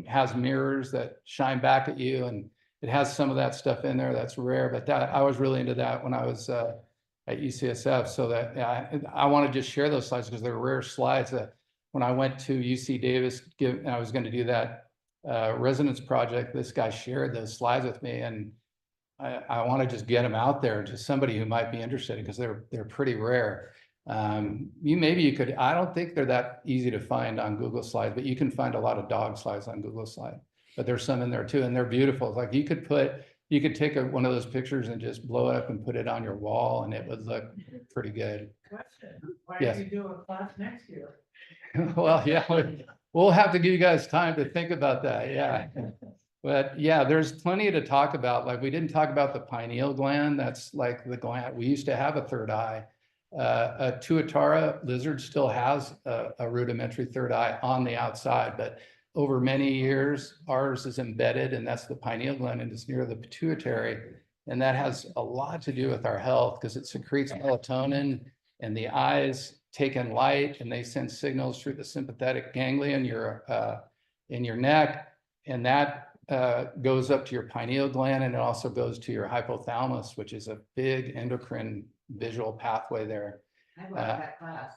S1: has mirrors that shine back at you, and it has some of that stuff in there that's rare. But I was really into that when I was at UCSF. So that I want to just share those slides because they're rare slides. That when I went to UC Davis, and I was going to do that residence project, this guy shared those slides with me, and I want to just get them out there to somebody who might be interested because they're pretty rare. You could, I don't think they're that easy to find on Google Slides, but you can find a lot of dog slides on Google Slide, but there's some in there too, and they're beautiful. Like you could take one of those pictures and just blow it up and put it on your wall, and it would look pretty good.
S6: Why
S1: Yes.
S6: don't you do a class next year?
S1: Well, yeah, we'll have to give you guys time to think about that. Yeah. But yeah, there's plenty to talk about. Like we didn't talk about the pineal gland. That's like the gland. We used to have a third eye. A tuatara lizard still has a rudimentary third eye on the outside, but over many years, ours is embedded, and that's the pineal gland, and it's near the pituitary. And that has a lot to do with our health because it secretes melatonin, and the eyes take in light and they send signals through the sympathetic ganglia in your neck, and that goes up to your pineal gland, and it also goes to your hypothalamus, which is a big endocrine visual pathway there.
S10: I went to that class.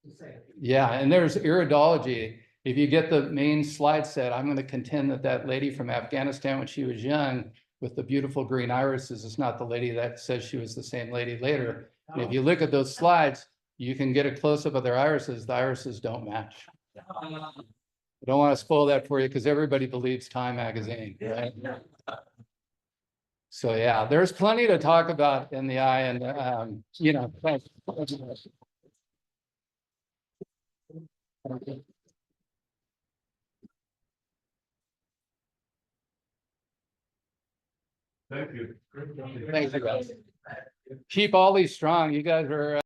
S10: To say.
S1: Yeah, and there's iridology. If you get the main slide set, I'm going to contend that lady from Afghanistan when she was young with the beautiful green irises is not the lady that says she was the same lady later. And if you look at those slides, you can get a close-up of their irises. The irises don't match. I don't want to spoil that for you because everybody believes Time magazine, right? So yeah, there's plenty to talk about in the eye, and thanks.
S5: Thank you.
S1: Thanks, you guys. Keep OLLI strong. You guys are